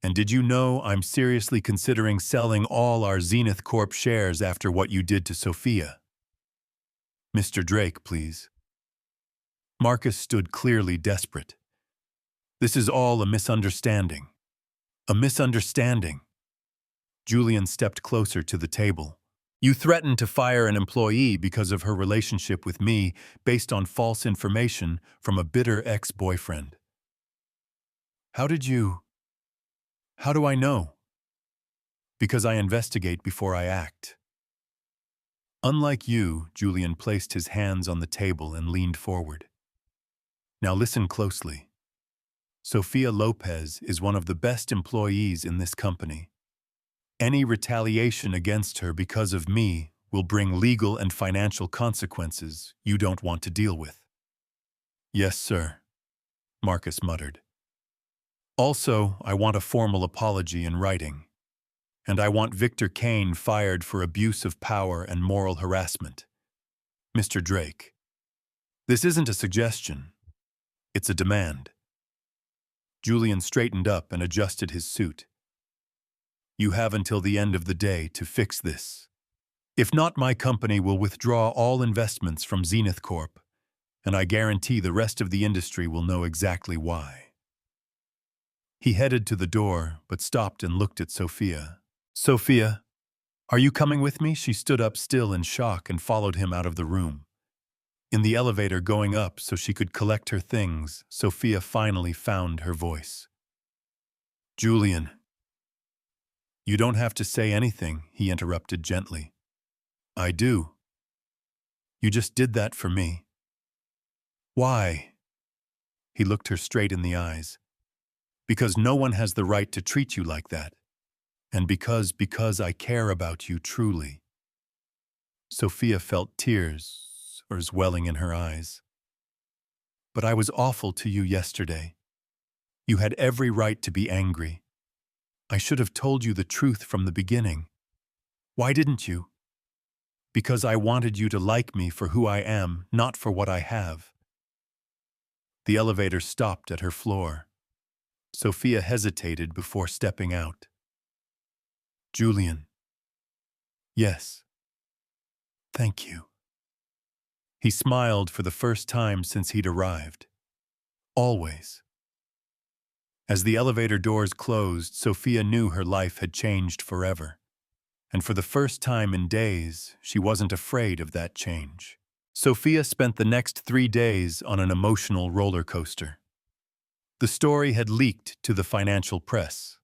And did you know I'm seriously considering selling all our Zenith Corp shares after what you did to Sophia? Mr. Drake, please. Marcus stood clearly desperate. This is all a misunderstanding. A misunderstanding. Julian stepped closer to the table. You threatened to fire an employee because of her relationship with me based on false information from a bitter ex-boyfriend. How did you? How do I know? Because I investigate before I act. Unlike you, Julian placed his hands on the table and leaned forward. Now listen closely. Sophia Lopez is one of the best employees in this company. Any retaliation against her because of me will bring legal and financial consequences you don't want to deal with. Yes, sir, Marcus muttered. Also, I want a formal apology in writing. And I want Victor Kane fired for abuse of power and moral harassment. Mr. Drake, this isn't a suggestion. It's a demand. Julian straightened up and adjusted his suit. You have until the end of the day to fix this. If not, my company will withdraw all investments from Zenith Corp, and I guarantee the rest of the industry will know exactly why. He headed to the door, but stopped and looked at Sophia. Sophia, are you coming with me? She stood up still in shock and followed him out of the room. In the elevator going up so she could collect her things, Sophia finally found her voice. Julian. You don't have to say anything, he interrupted gently. I do. You just did that for me. Why? He looked her straight in the eyes. Because no one has the right to treat you like that. And because I care about you truly. Sophia felt tears welling in her eyes. But I was awful to you yesterday. You had every right to be angry. I should have told you the truth from the beginning. Why didn't you? Because I wanted you to like me for who I am, not for what I have. The elevator stopped at her floor. Sophia hesitated before stepping out. Julian. Yes. Thank you. He smiled for the first time since he'd arrived. Always. As the elevator doors closed, Sophia knew her life had changed forever. And for the first time in days, she wasn't afraid of that change. Sophia spent the next 3 days on an emotional roller coaster. The story had leaked to the financial press.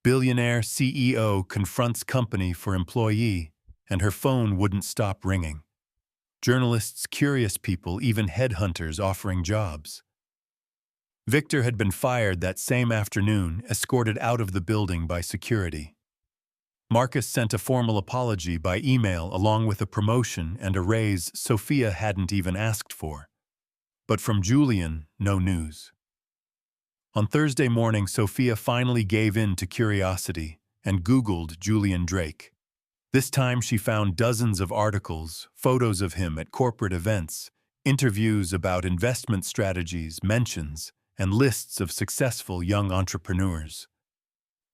Billionaire CEO confronts company for employee, and her phone wouldn't stop ringing. Journalists, curious people, even headhunters offering jobs. Victor had been fired that same afternoon, escorted out of the building by security. Marcus sent a formal apology by email along with a promotion and a raise Sophia hadn't even asked for. But from Julian, no news. On Thursday morning, Sophia finally gave in to curiosity and Googled Julian Drake. This time she found dozens of articles, photos of him at corporate events, interviews about investment strategies, mentions, and lists of successful young entrepreneurs.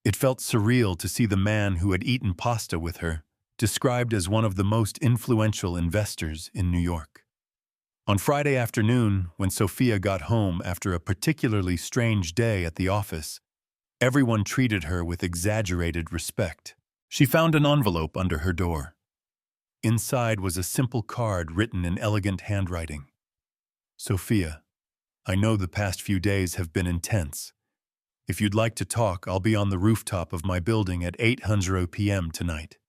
It felt surreal to see the man who had eaten pasta with her described as one of the most influential investors in New York. On Friday afternoon, when Sophia got home after a particularly strange day at the office, everyone treated her with exaggerated respect. She found an envelope under her door. Inside was a simple card written in elegant handwriting. Sophia, I know the past few days have been intense. If you'd like to talk, I'll be on the rooftop of my building at 8:00 p.m. tonight.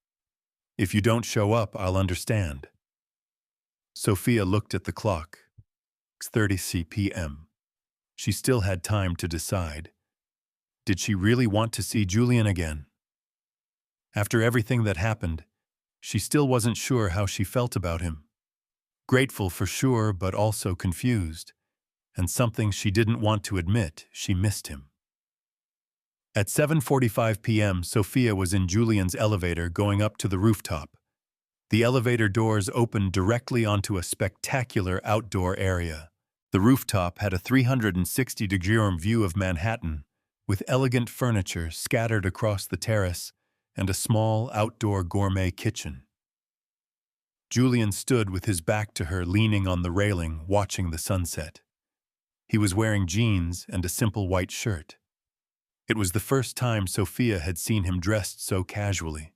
If you don't show up, I'll understand. Sophia looked at the clock. 6:30 p.m. She still had time to decide. Did she really want to see Julian again? After everything that happened, she still wasn't sure how she felt about him. Grateful for sure, but also confused. And something she didn't want to admit, she missed him. At 7:45 p.m., Sophia was in Julian's elevator going up to the rooftop. The elevator doors opened directly onto a spectacular outdoor area. The rooftop had a 360-degree view of Manhattan, with elegant furniture scattered across the terrace and a small outdoor gourmet kitchen. Julian stood with his back to her, leaning on the railing, watching the sunset. He was wearing jeans and a simple white shirt. It was the first time Sophia had seen him dressed so casually.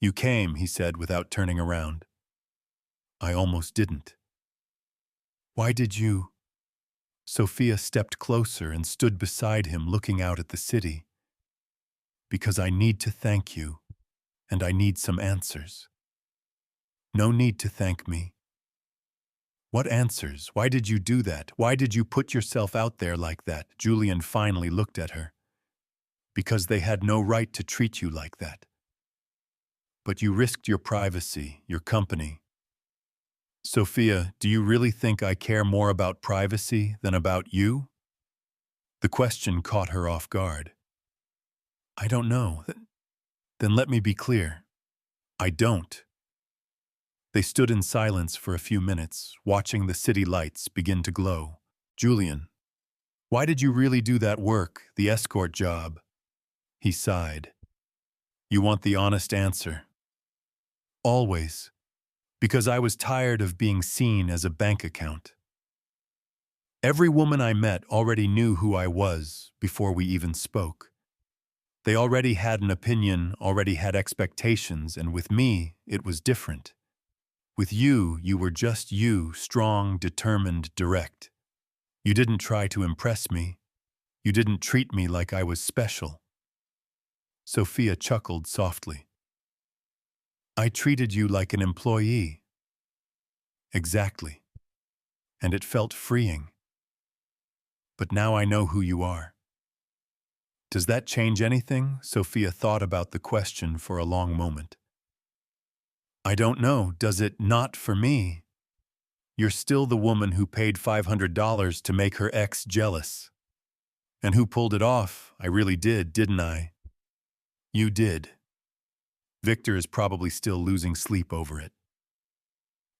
"You came," he said without turning around. "I almost didn't." "Why did you?" Sophia stepped closer and stood beside him, looking out at the city. "Because I need to thank you, and I need some answers." "No need to thank me." "What answers? Why did you do that? Why did you put yourself out there like that?" Julian finally looked at her. "Because they had no right to treat you like that. But you risked your privacy, your company." "Sophia, do you really think I care more about privacy than about you?" The question caught her off guard. "I don't know." "Then let me be clear. I don't." They stood in silence for a few minutes, watching the city lights begin to glow. "Julian, why did you really do that work, the escort job?" He sighed. "You want the honest answer?" "Always. Because I was tired of being seen as a bank account. Every woman I met already knew who I was before we even spoke. They already had an opinion, already had expectations, and with me, it was different. With you, you were just you, strong, determined, direct. You didn't try to impress me. You didn't treat me like I was special." Sophia chuckled softly. "I treated you like an employee." "Exactly. And it felt freeing. But now I know who you are." "Does that change anything?" Sophia thought about the question for a long moment. "I don't know. Does it? Not for me. You're still the woman who paid $500 to make her ex jealous. And who pulled it off. I really did, didn't I?" "You did." Victor is probably still losing sleep over it.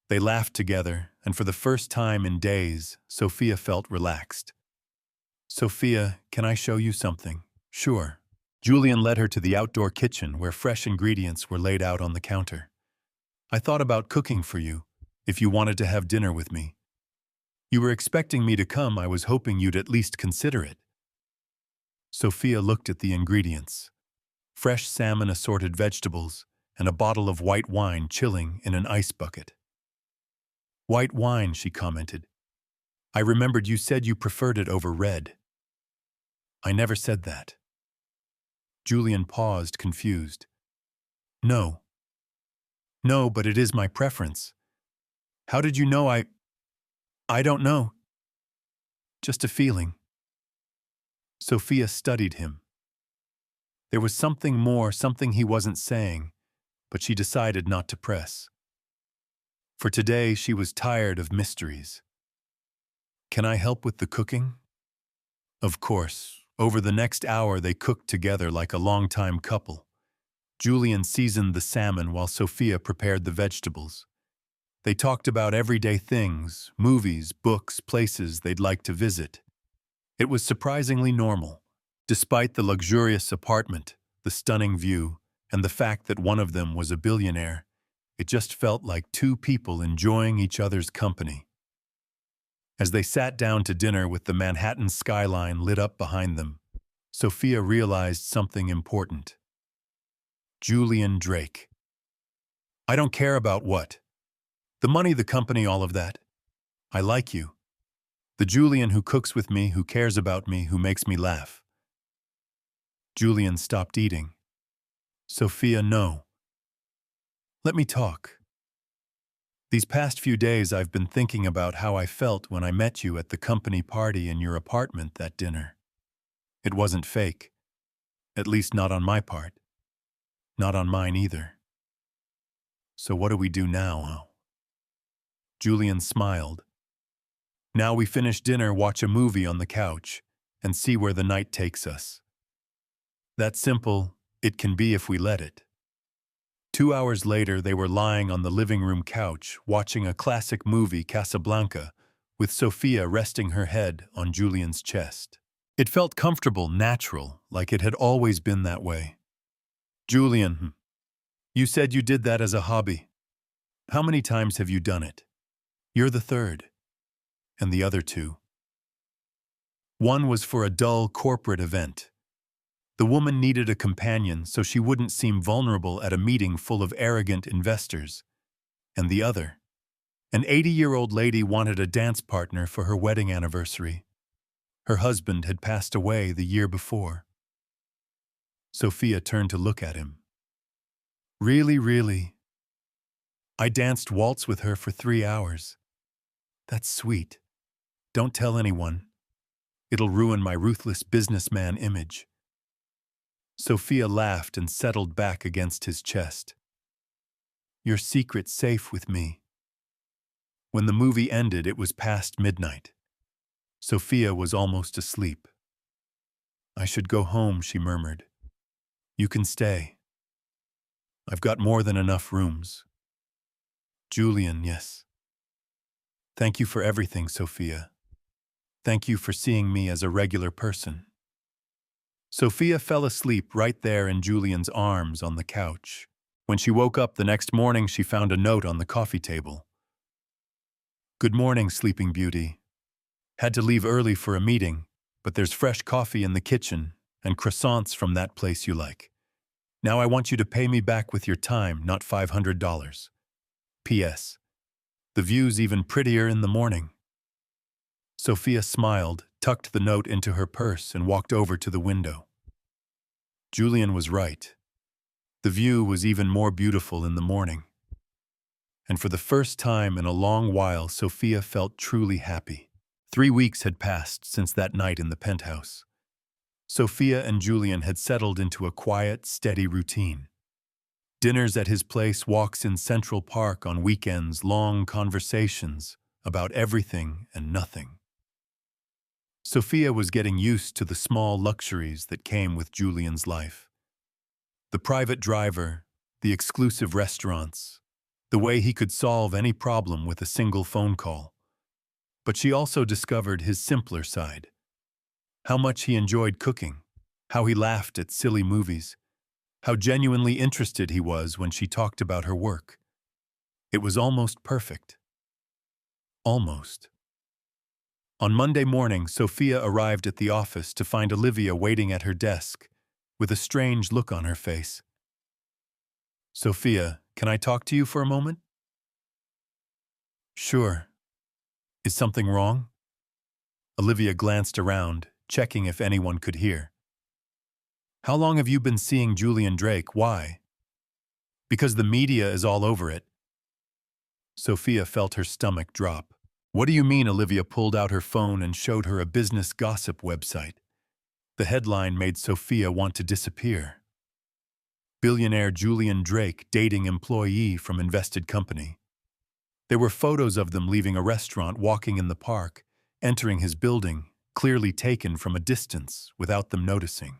They laughed together, and for the first time in days, Sophia felt relaxed. "Sophia, can I show you something?" "Sure." Julian led her to the outdoor kitchen where fresh ingredients were laid out on the counter. "I thought about cooking for you, if you wanted to have dinner with me. You were expecting me to come. I was hoping you'd at least consider it." Sophia looked at the ingredients. Fresh salmon, assorted vegetables, and a bottle of white wine chilling in an ice bucket. "White wine," she commented. "I remembered you said you preferred it over red." "I never said that." Julian paused, confused. "No. No, but it is my preference." "How did you know I don't know. Just a feeling." Sophia studied him. There was something more, something he wasn't saying, but she decided not to press. For today, she was tired of mysteries. "Can I help with the cooking?" Of course. Over the next hour, they cooked together like a longtime couple. Julian seasoned the salmon while Sophia prepared the vegetables. They talked about everyday things, movies, books, places they'd like to visit. It was surprisingly normal, despite the luxurious apartment, the stunning view, and the fact that one of them was a billionaire. It just felt like two people enjoying each other's company. As they sat down to dinner with the Manhattan skyline lit up behind them, Sophia realized something important. Julian Drake. "I don't care about what. The money, the company, all of that. I like you. The Julian who cooks with me, who cares about me, who makes me laugh." Julian stopped eating. "Sophia, no. Let me talk. These past few days I've been thinking about how I felt when I met you at the company party in your apartment that dinner. It wasn't fake. At least not on my part. Not on mine either. So what do we do now, huh?" Julian smiled. "Now we finish dinner, watch a movie on the couch, and see where the night takes us." That simple, it can be if we let it. 2 hours later, they were lying on the living room couch, watching a classic movie, Casablanca, with Sophia resting her head on Julian's chest. It felt comfortable, natural, like it had always been that way. Julian, you said you did that as a hobby. How many times have you done it? You're the third. And the other two. One was for a dull corporate event. The woman needed a companion so she wouldn't seem vulnerable at a meeting full of arrogant investors. And the other, an 80-year-old lady wanted a dance partner for her wedding anniversary. Her husband had passed away the year before. Sophia turned to look at him. Really, really? I danced waltz with her for 3 hours. That's sweet. Don't tell anyone. It'll ruin my ruthless businessman image. Sophia laughed and settled back against his chest. Your secret's safe with me. When the movie ended, it was past midnight. Sophia was almost asleep. I should go home, she murmured. You can stay. I've got more than enough rooms. Julian, yes. Thank you for everything, Sophia. Thank you for seeing me as a regular person. Sophia fell asleep right there in Julian's arms on the couch. When she woke up the next morning, she found a note on the coffee table. Good morning, Sleeping Beauty. Had to leave early for a meeting, but there's fresh coffee in the kitchen and croissants from that place you like. Now I want you to pay me back with your time, not $500. P.S. The view's even prettier in the morning. Sophia smiled, tucked the note into her purse, and walked over to the window. Julian was right. The view was even more beautiful in the morning. And for the first time in a long while, Sophia felt truly happy. 3 weeks had passed since that night in the penthouse. Sophia and Julian had settled into a quiet, steady routine. Dinners at his place, walks in Central Park on weekends, long conversations about everything and nothing. Sophia was getting used to the small luxuries that came with Julian's life. The private driver, the exclusive restaurants, the way he could solve any problem with a single phone call. But she also discovered his simpler side. How much he enjoyed cooking, how he laughed at silly movies, how genuinely interested he was when she talked about her work. It was almost perfect. Almost. On Monday morning, Sophia arrived at the office to find Olivia waiting at her desk, with a strange look on her face. Sophia, can I talk to you for a moment? Sure. Is something wrong? Olivia glanced around, checking if anyone could hear. How long have you been seeing Julian Drake? Why? Because the media is all over it. Sophia felt her stomach drop. What do you mean? Olivia pulled out her phone and showed her a business gossip website. The headline made Sophia want to disappear. Billionaire Julian Drake dating employee from invested company. There were photos of them leaving a restaurant, walking in the park, entering his building, clearly taken from a distance without them noticing.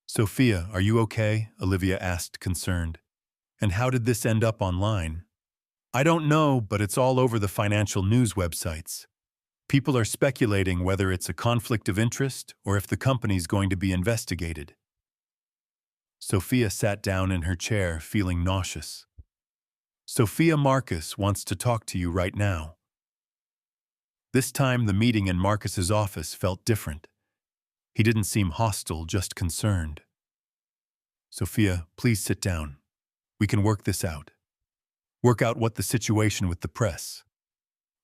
Sophia, are you okay? Olivia asked, concerned. And how did this end up online? I don't know, but it's all over the financial news websites. People are speculating whether it's a conflict of interest or if the company's going to be investigated. Sophia sat down in her chair, feeling nauseous. Sophia, Marcus wants to talk to you right now. This time, the meeting in Marcus's office felt different. He didn't seem hostile, just concerned. Sophia, please sit down. We can work this out. Work out what the situation with the press.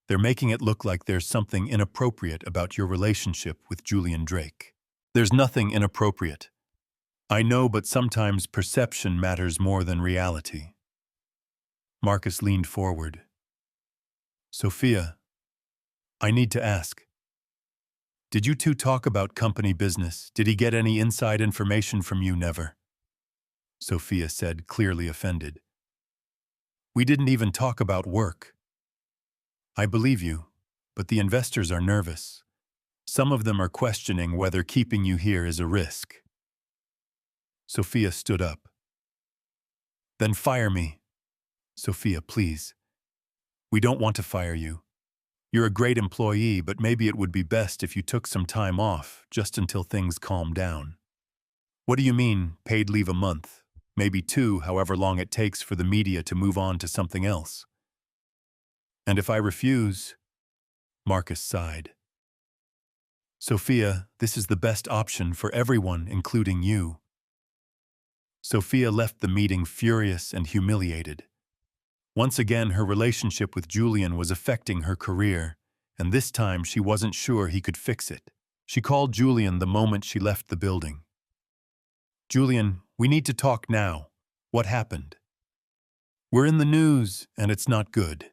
They're making it look like there's something inappropriate about your relationship with Julian Drake. There's nothing inappropriate. I know, but sometimes perception matters more than reality. Marcus leaned forward. Sophia, I need to ask. Did you two talk about company business? Did he get any inside information from you? Never. Sophia said, clearly offended. We didn't even talk about work. I believe you, but the investors are nervous. Some of them are questioning whether keeping you here is a risk. Sophia stood up. Then fire me. Sophia, please. We don't want to fire you. You're a great employee, but maybe it would be best if you took some time off, just until things calm down. What do you mean, paid leave a month? Maybe 2, however long it takes for the media to move on to something else. And if I refuse? Marcus sighed. Sophia, this is the best option for everyone, including you. Sophia left the meeting furious and humiliated. Once again, her relationship with Julian was affecting her career, and this time she wasn't sure he could fix it. She called Julian the moment she left the building. Julian, we need to talk now. What happened? We're in the news, and it's not good.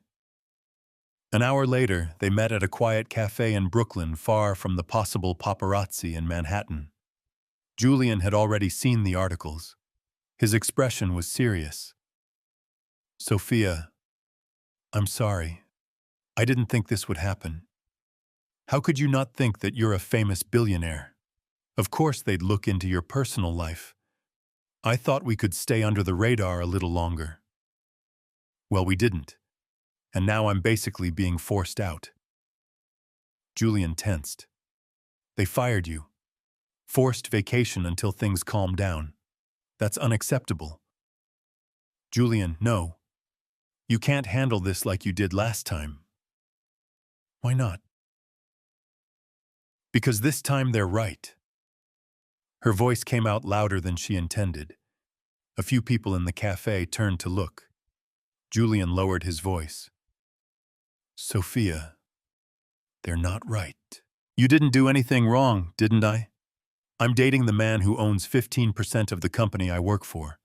An hour later, they met at a quiet cafe in Brooklyn, far from the possible paparazzi in Manhattan. Julian had already seen the articles. His expression was serious. Sophia, I'm sorry. I didn't think this would happen. How could you not think that you're a famous billionaire? Of course they'd look into your personal life. I thought we could stay under the radar a little longer. Well, we didn't. And now I'm basically being forced out. Julian tensed. They fired you. Forced vacation until things calm down. That's unacceptable. Julian, no. You can't handle this like you did last time. Why not? Because this time they're right. Her voice came out louder than she intended. A few people in the cafe turned to look. Julian lowered his voice. Sophia, they're not right. You didn't do anything wrong, didn't I? I'm dating the man who owns 15% of the company I work for.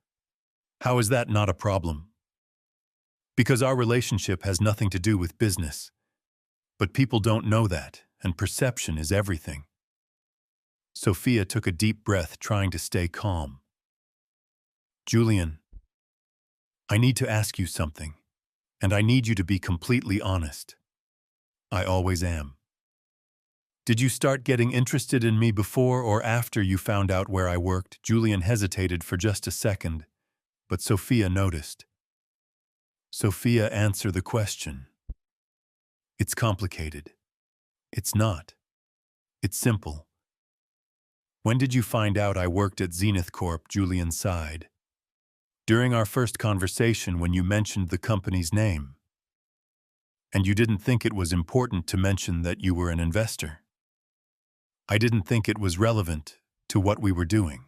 How is that not a problem? Because our relationship has nothing to do with business. But people don't know that, and perception is everything. Sophia took a deep breath, trying to stay calm. Julian, I need to ask you something, and I need you to be completely honest. I always am. Did you start getting interested in me before or after you found out where I worked? Julian hesitated for just a second, but Sophia noticed. Sophia, answer the question. It's complicated. It's not. It's simple. When did you find out I worked at Zenith Corp? Julian sighed. During our first conversation when you mentioned the company's name. And you didn't think it was important to mention that you were an investor. I didn't think it was relevant to what we were doing.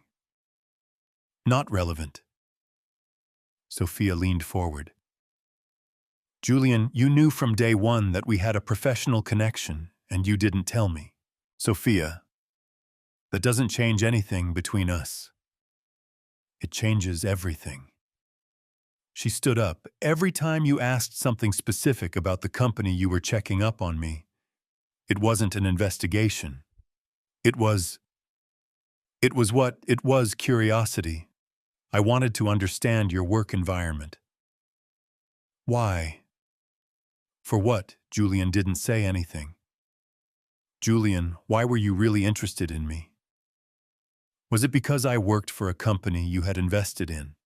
Not relevant. Sophia leaned forward. Julian, you knew from day one that we had a professional connection, and you didn't tell me. Sophia, that doesn't change anything between us. It changes everything. She stood up. Every time you asked something specific about the company, you were checking up on me. It wasn't an investigation. It was curiosity. I wanted to understand your work environment. Why? For what? Julian didn't say anything. Julian, why were you really interested in me? Was it because I worked for a company you had invested in?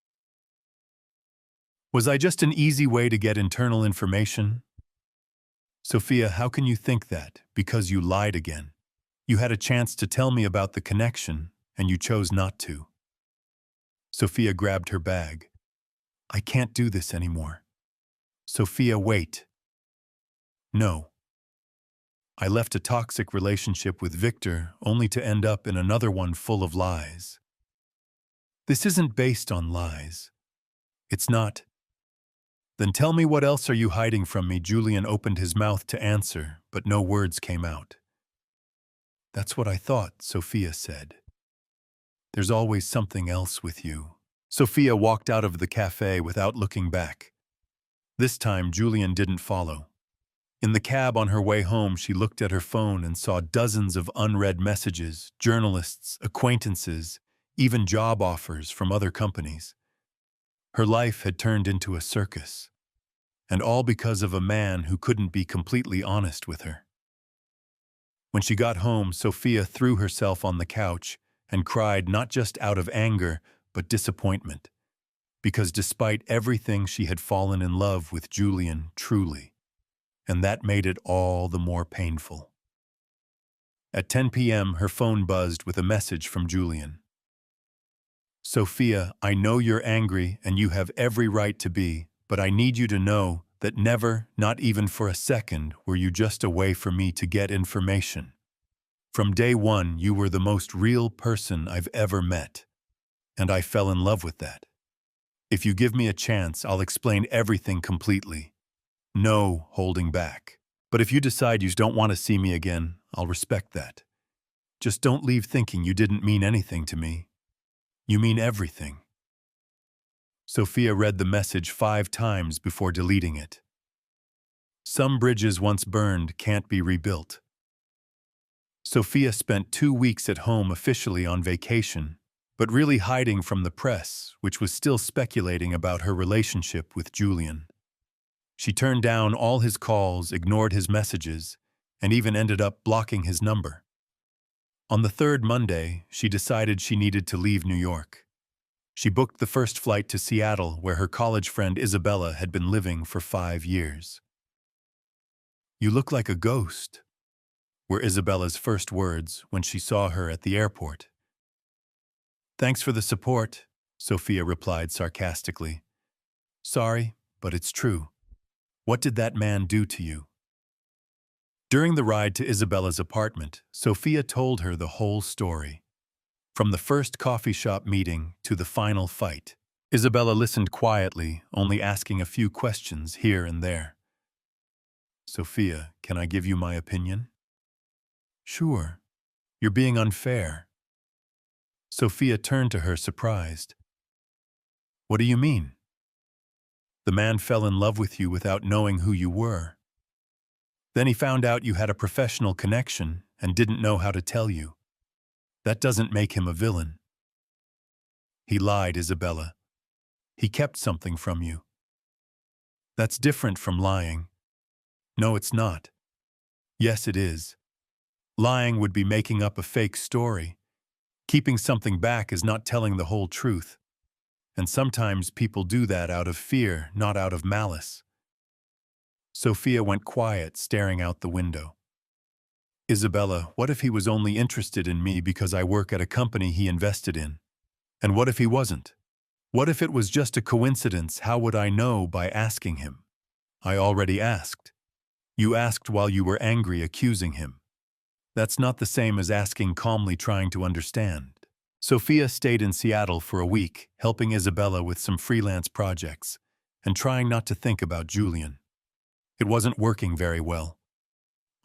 Was I just an easy way to get internal information? Sophia, how can you think that? Because you lied again. You had a chance to tell me about the connection, and you chose not to. Sophia grabbed her bag. I can't do this anymore. Sophia, wait. No. I left a toxic relationship with Victor only to end up in another one full of lies. This isn't based on lies. It's not. Then tell me, what else are you hiding from me? Julian opened his mouth to answer, but no words came out. That's what I thought, Sophia said. There's always something else with you. Sophia walked out of the cafe without looking back. This time, Julian didn't follow. In the cab on her way home, she looked at her phone and saw dozens of unread messages, journalists, acquaintances, even job offers from other companies. Her life had turned into a circus, and all because of a man who couldn't be completely honest with her. When she got home, Sophia threw herself on the couch and cried, not just out of anger, but disappointment, because despite everything she had fallen in love with Julian truly, and that made it all the more painful. At 10 p.m., her phone buzzed with a message from Julian. Sophia, I know you're angry and you have every right to be, but I need you to know that never, not even for a second, were you just a way for me to get information. From day one, you were the most real person I've ever met, and I fell in love with that. If you give me a chance, I'll explain everything completely. No holding back. But if you decide you don't want to see me again, I'll respect that. Just don't leave thinking you didn't mean anything to me. You mean everything. Sophia read the message 5 times before deleting it. Some bridges once burned can't be rebuilt. Sophia spent 2 weeks at home officially on vacation, but really hiding from the press, which was still speculating about her relationship with Julian. She turned down all his calls, ignored his messages, and even ended up blocking his number. On the 3rd Monday, she decided she needed to leave New York. She booked the first flight to Seattle, where her college friend Isabella had been living for 5 years. "You look like a ghost," were Isabella's first words when she saw her at the airport. "Thanks for the support," Sophia replied sarcastically. "Sorry, but it's true. What did that man do to you?" During the ride to Isabella's apartment, Sophia told her the whole story. From the first coffee shop meeting to the final fight. Isabella listened quietly, only asking a few questions here and there. "Sophia, can I give you my opinion?" "Sure. You're being unfair." Sophia turned to her, surprised. "What do you mean?" "The man fell in love with you without knowing who you were. Then he found out you had a professional connection and didn't know how to tell you. That doesn't make him a villain." "He lied, Isabella. He kept something from you." "That's different from lying." "No, it's not." "Yes, it is. Lying would be making up a fake story. Keeping something back is not telling the whole truth. And sometimes people do that out of fear, not out of malice." Sophia went quiet, staring out the window. "Isabella, what if he was only interested in me because I work at a company he invested in? And what if he wasn't? What if it was just a coincidence? How would I know by asking him?" "I already asked. You asked while you were angry, accusing him. That's not the same as asking calmly, trying to understand." Sophia stayed in Seattle for a week, helping Isabella with some freelance projects, and trying not to think about Julian. It wasn't working very well.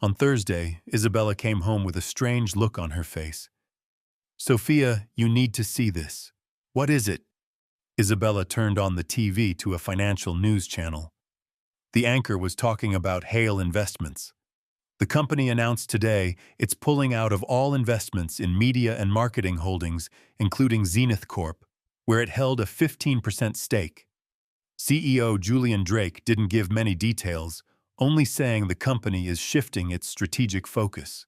On Thursday, Isabella came home with a strange look on her face. "Sophia, you need to see this." "What is it?" Isabella turned on the TV to a financial news channel. The anchor was talking about Hale Investments. The company announced today it's pulling out of all investments in media and marketing holdings, including Zenith Corp, where it held a 15% stake. CEO Julian Drake didn't give many details, only saying the company is shifting its strategic focus.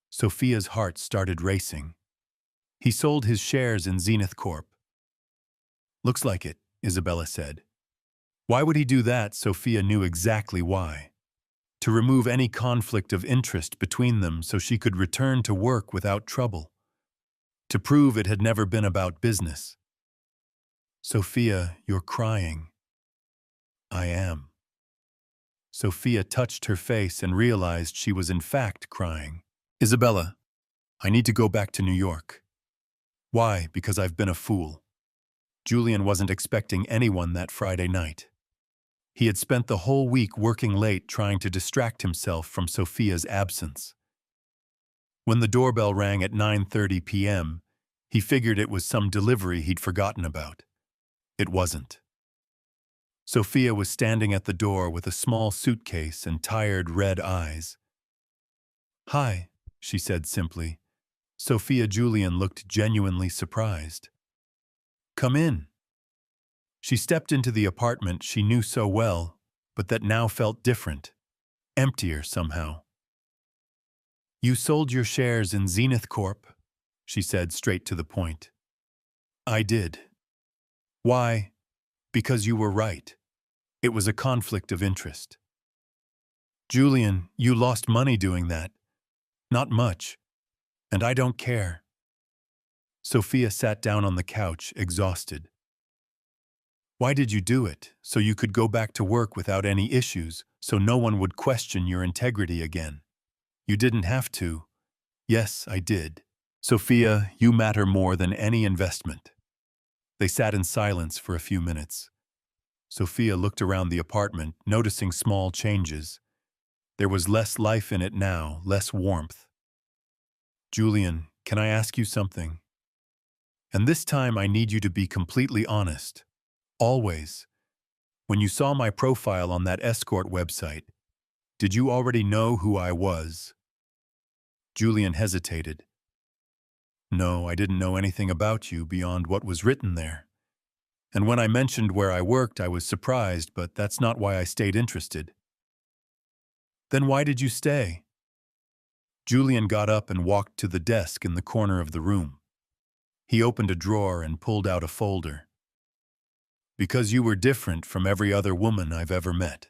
Sophia's heart started racing. He sold his shares in Zenith Corp. "Looks like it," Isabella said. Why would he do that? Sophia knew exactly why. To remove any conflict of interest between them so she could return to work without trouble. To prove it had never been about business. "Sophia, you're crying." "I am." Sophia touched her face and realized she was in fact crying. "Isabella, I need to go back to New York." "Why?" "Because I've been a fool." Julian wasn't expecting anyone that Friday night. He had spent the whole week working late trying to distract himself from Sophia's absence. When the doorbell rang at 9:30 p.m., he figured it was some delivery he'd forgotten about. It wasn't. Sophia was standing at the door with a small suitcase and tired red eyes. "Hi," she said simply. Sophia Julian looked genuinely surprised. "Come in." She stepped into the apartment she knew so well, but that now felt different, emptier somehow. "You sold your shares in Zenith Corp," she said straight to the point. I did. Why? Because you were right. It was a conflict of interest. Julian, you lost money doing that. Not much. And I don't care. Sophia sat down on the couch, exhausted. Why did you do it? So you could go back to work without any issues, so no one would question your integrity again. You didn't have to. Yes, I did. Sophia, you matter more than any investment. They sat in silence for a few minutes. Sophia looked around the apartment, noticing small changes. There was less life in it now, less warmth. Julian, can I ask you something? And this time I need you to be completely honest. Always. When you saw my profile on that escort website, did you already know who I was? Julian hesitated. No, I didn't know anything about you beyond what was written there. And when I mentioned where I worked, I was surprised, but that's not why I stayed interested. Then why did you stay? Julian got up and walked to the desk in the corner of the room. He opened a drawer and pulled out a folder. Because you were different from every other woman I've ever met.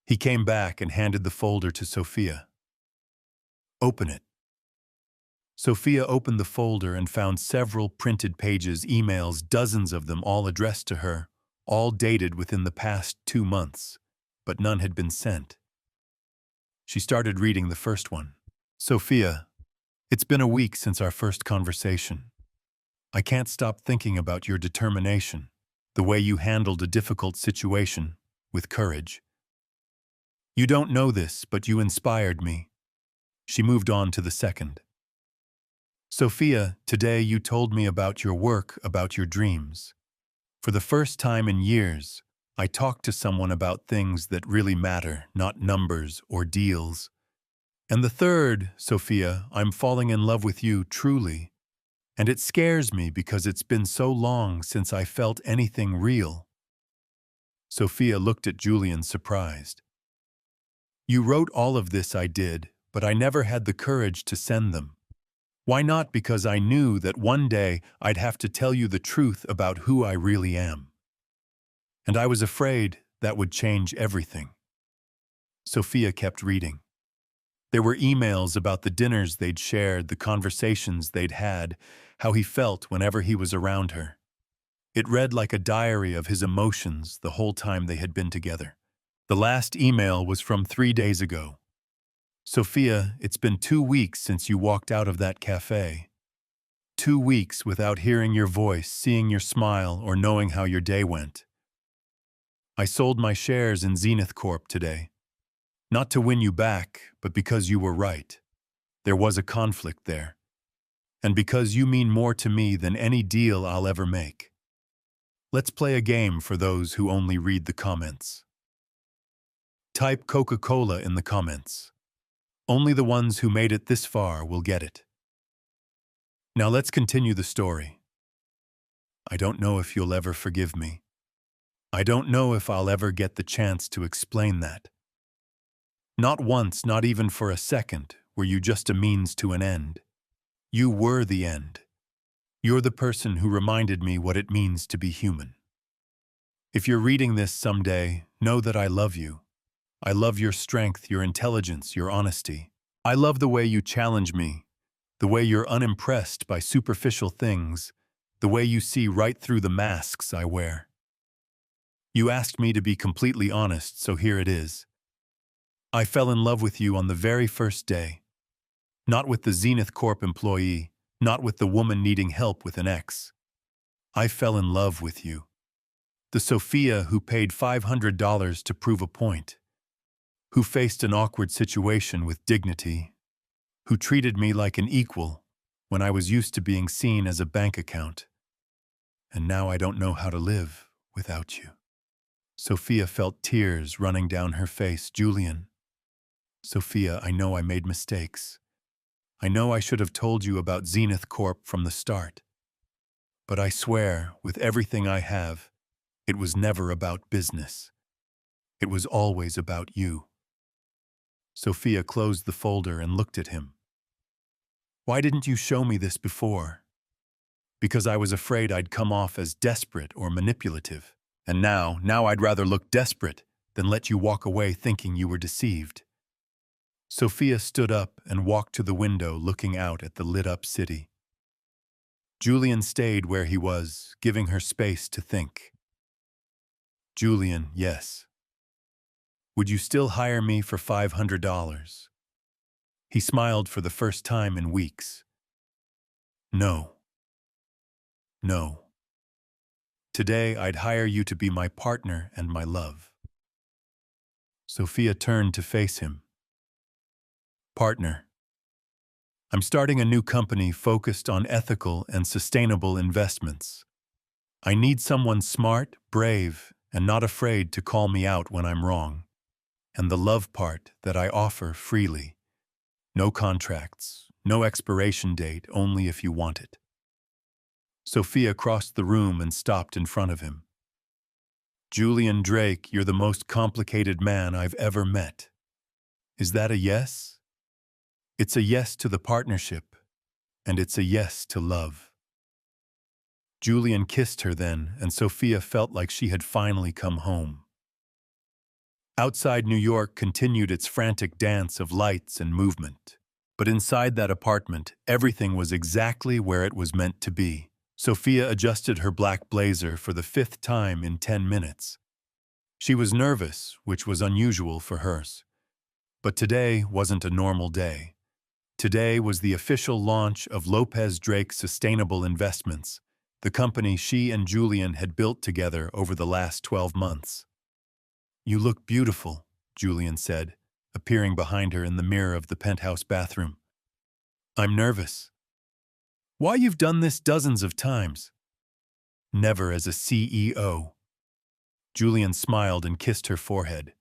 He came back and handed the folder to Sophia. Open it. Sophia opened the folder and found several printed pages, emails, dozens of them, all addressed to her, all dated within the past 2 months, but none had been sent. She started reading the first one. Sophia, it's been a week since our first conversation. I can't stop thinking about your determination, the way you handled a difficult situation with courage. You don't know this, but you inspired me. She moved on to the second. Sophia, today you told me about your work, about your dreams. For the first time in years, I talked to someone about things that really matter, not numbers or deals. And the third, Sophia, I'm falling in love with you truly. And it scares me because it's been so long since I felt anything real. Sophia looked at Julian, surprised. You wrote all of this, I did, but I never had the courage to send them. Why not? Because I knew that one day I'd have to tell you the truth about who I really am. And I was afraid that would change everything. Sophia kept reading. There were emails about the dinners they'd shared, the conversations they'd had, how he felt whenever he was around her. It read like a diary of his emotions the whole time they had been together. The last email was from 3 days ago. Sophia, it's been 2 weeks since you walked out of that cafe. 2 weeks without hearing your voice, seeing your smile, or knowing how your day went. I sold my shares in Zenith Corp today. Not to win you back, but because you were right. There was a conflict there. And because you mean more to me than any deal I'll ever make. Let's play a game for those who only read the comments. Type Coca-Cola in the comments. Only the ones who made it this far will get it. Now let's continue the story. I don't know if you'll ever forgive me. I don't know if I'll ever get the chance to explain that. Not once, not even for a second, were you just a means to an end. You were the end. You're the person who reminded me what it means to be human. If you're reading this someday, know that I love you. I love your strength, your intelligence, your honesty. I love the way you challenge me, the way you're unimpressed by superficial things, the way you see right through the masks I wear. You asked me to be completely honest, so here it is. I fell in love with you on the very first day. Not with the Zenith Corp employee, not with the woman needing help with an ex. I fell in love with you. The Sophia who paid $500 to prove a point. Who faced an awkward situation with dignity, who treated me like an equal when I was used to being seen as a bank account. And now I don't know how to live without you. Sophia felt tears running down her face. Julian. Sophia, I know I made mistakes. I know I should have told you about Zenith Corp from the start. But I swear, with everything I have, it was never about business. It was always about you. Sophia closed the folder and looked at him. Why didn't you show me this before? because I was afraid I'd come off as desperate or manipulative. And now I'd rather look desperate than let you walk away thinking you were deceived." Sophia stood up and walked to the window looking out at the lit-up city. Julian stayed where he was, giving her space to think. "Julian, yes. Would you still hire me for $500? He smiled for the first time in weeks. "No. No. Today I'd hire you to be my partner and my love." Sophia turned to face him. "Partner. I'm starting a new company focused on ethical and sustainable investments. I need someone smart, brave, and not afraid to call me out when I'm wrong. And the love part that I offer freely. No contracts, no expiration date, only if you want it." Sophia crossed the room and stopped in front of him. "Julian Drake, you're the most complicated man I've ever met. Is that a yes?" "It's a yes to the partnership, and it's a yes to love." Julian kissed her then, and Sophia felt like she had finally come home. Outside New York continued its frantic dance of lights and movement. But inside that apartment, everything was exactly where it was meant to be. Sophia adjusted her black blazer for the 5th time in 10 minutes. She was nervous, which was unusual for hers. But today wasn't a normal day. Today was the official launch of Lopez Drake Sustainable Investments, the company she and Julian had built together over the last 12 months. "You look beautiful," Julian said, appearing behind her in the mirror of the penthouse bathroom. "I'm nervous." "Why, you've done this dozens of times." "Never as a CEO." Julian smiled and kissed her forehead.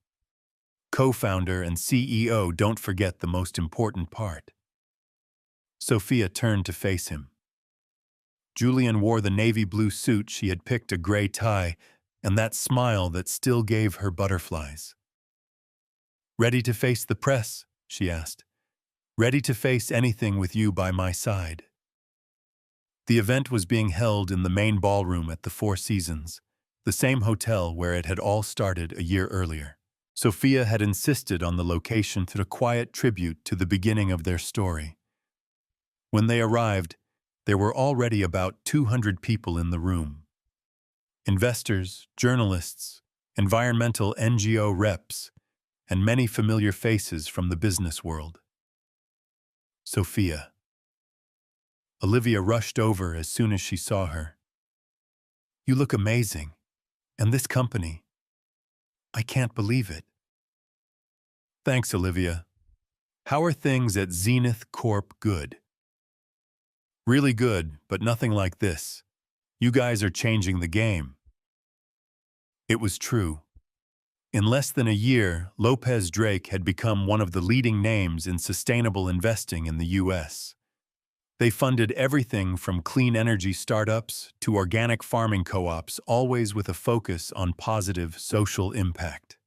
"Co-founder and CEO don't forget the most important part." Sophia turned to face him. Julian wore the navy blue suit she had picked, a gray tie, and that smile that still gave her butterflies. "Ready to face the press?" she asked. "Ready to face anything with you by my side?" The event was being held in the main ballroom at the Four Seasons, the same hotel where it had all started a year earlier. Sophia had insisted on the location to a quiet tribute to the beginning of their story. When they arrived, there were already about 200 people in the room. Investors, journalists, environmental NGO reps, and many familiar faces from the business world. "Sophia." Olivia rushed over as soon as she saw her. "You look amazing. And this company. I can't believe it." "Thanks, Olivia. How are things at Zenith Corp? Good?" "Really good, but nothing like this. You guys are changing the game." It was true. In less than a year, Lopez Drake had become one of the leading names in sustainable investing in the U.S. They funded everything from clean energy startups to organic farming co-ops, always with a focus on positive social impact.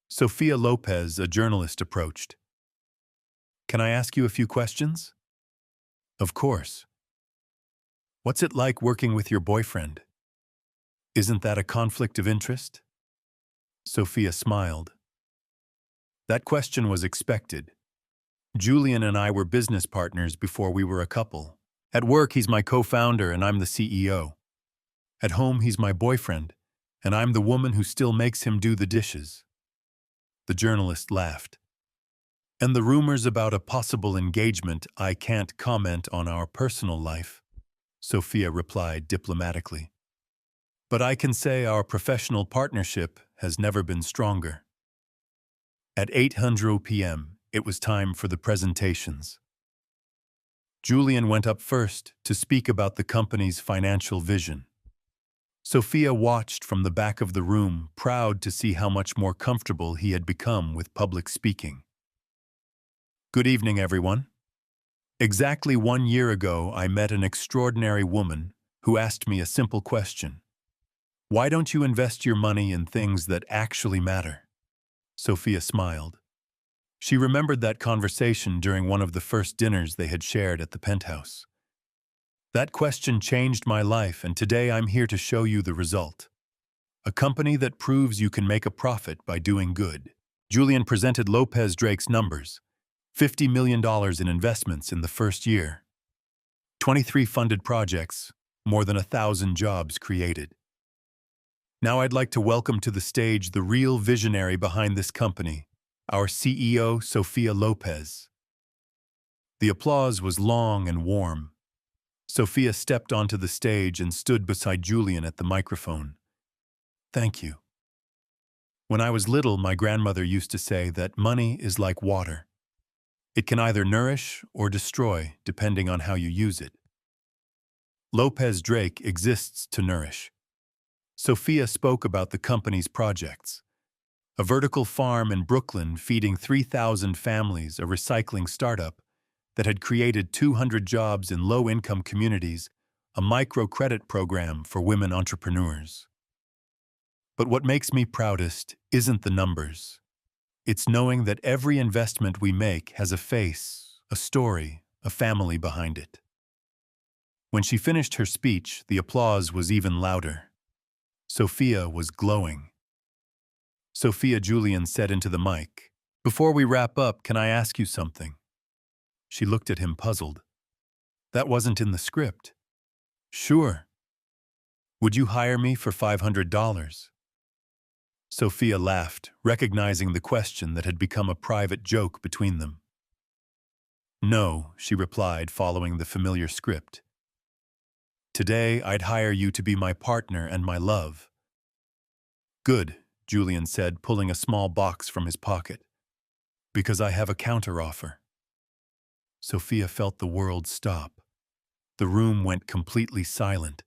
Sophia Lopez, a journalist, approached. "Can I ask you a few questions?" "Of course." "What's it like working with your boyfriend? Isn't that a conflict of interest?" Sophia smiled. That question was expected. Julian and I were business partners before we were a couple. At work, he's my co-founder and I'm the CEO. At home, he's my boyfriend, and I'm the woman who still makes him do the dishes. The journalist laughed. "And the rumors about a possible engagement, I can't comment on our personal life," Sophia replied diplomatically. "But I can say our professional partnership has never been stronger." At 8:00 p.m., it was time for the presentations. Julian went up first to speak about the company's financial vision. Sophia watched from the back of the room, proud to see how much more comfortable he had become with public speaking. "Good evening, everyone. Exactly 1 year ago, I met an extraordinary woman who asked me a simple question. Why don't you invest your money in things that actually matter?" Sophia smiled. She remembered that conversation during one of the first dinners they had shared at the penthouse. That question changed my life, and today I'm here to show you the result. A company that proves you can make a profit by doing good. Julian presented Lopez Drake's numbers. $50 million in investments in the first year. 23 funded projects, more than 1,000 jobs created. Now I'd like to welcome to the stage the real visionary behind this company, our CEO, Sophia Lopez. The applause was long and warm. Sophia stepped onto the stage and stood beside Julian at the microphone. Thank you. When I was little, my grandmother used to say that money is like water. It can either nourish or destroy, depending on how you use it. Lopez Drake exists to nourish. Sophia spoke about the company's projects. A vertical farm in Brooklyn feeding 3,000 families, a recycling startup that had created 200 jobs in low-income communities, a microcredit program for women entrepreneurs. But what makes me proudest isn't the numbers. It's knowing that every investment we make has a face, a story, a family behind it. When she finished her speech, the applause was even louder. Sophia was glowing. Sophia, Julian said into the mic, "Before we wrap up, can I ask you something?" She looked at him puzzled. "That wasn't in the script." "Sure. Would you hire me for $500? Sophia laughed, recognizing the question that had become a private joke between them. "No," she replied, following the familiar script. "Today, I'd hire you to be my partner and my love." "Good," Julian said, pulling a small box from his pocket. "Because I have a counteroffer." Sophia felt the world stop. The room went completely silent.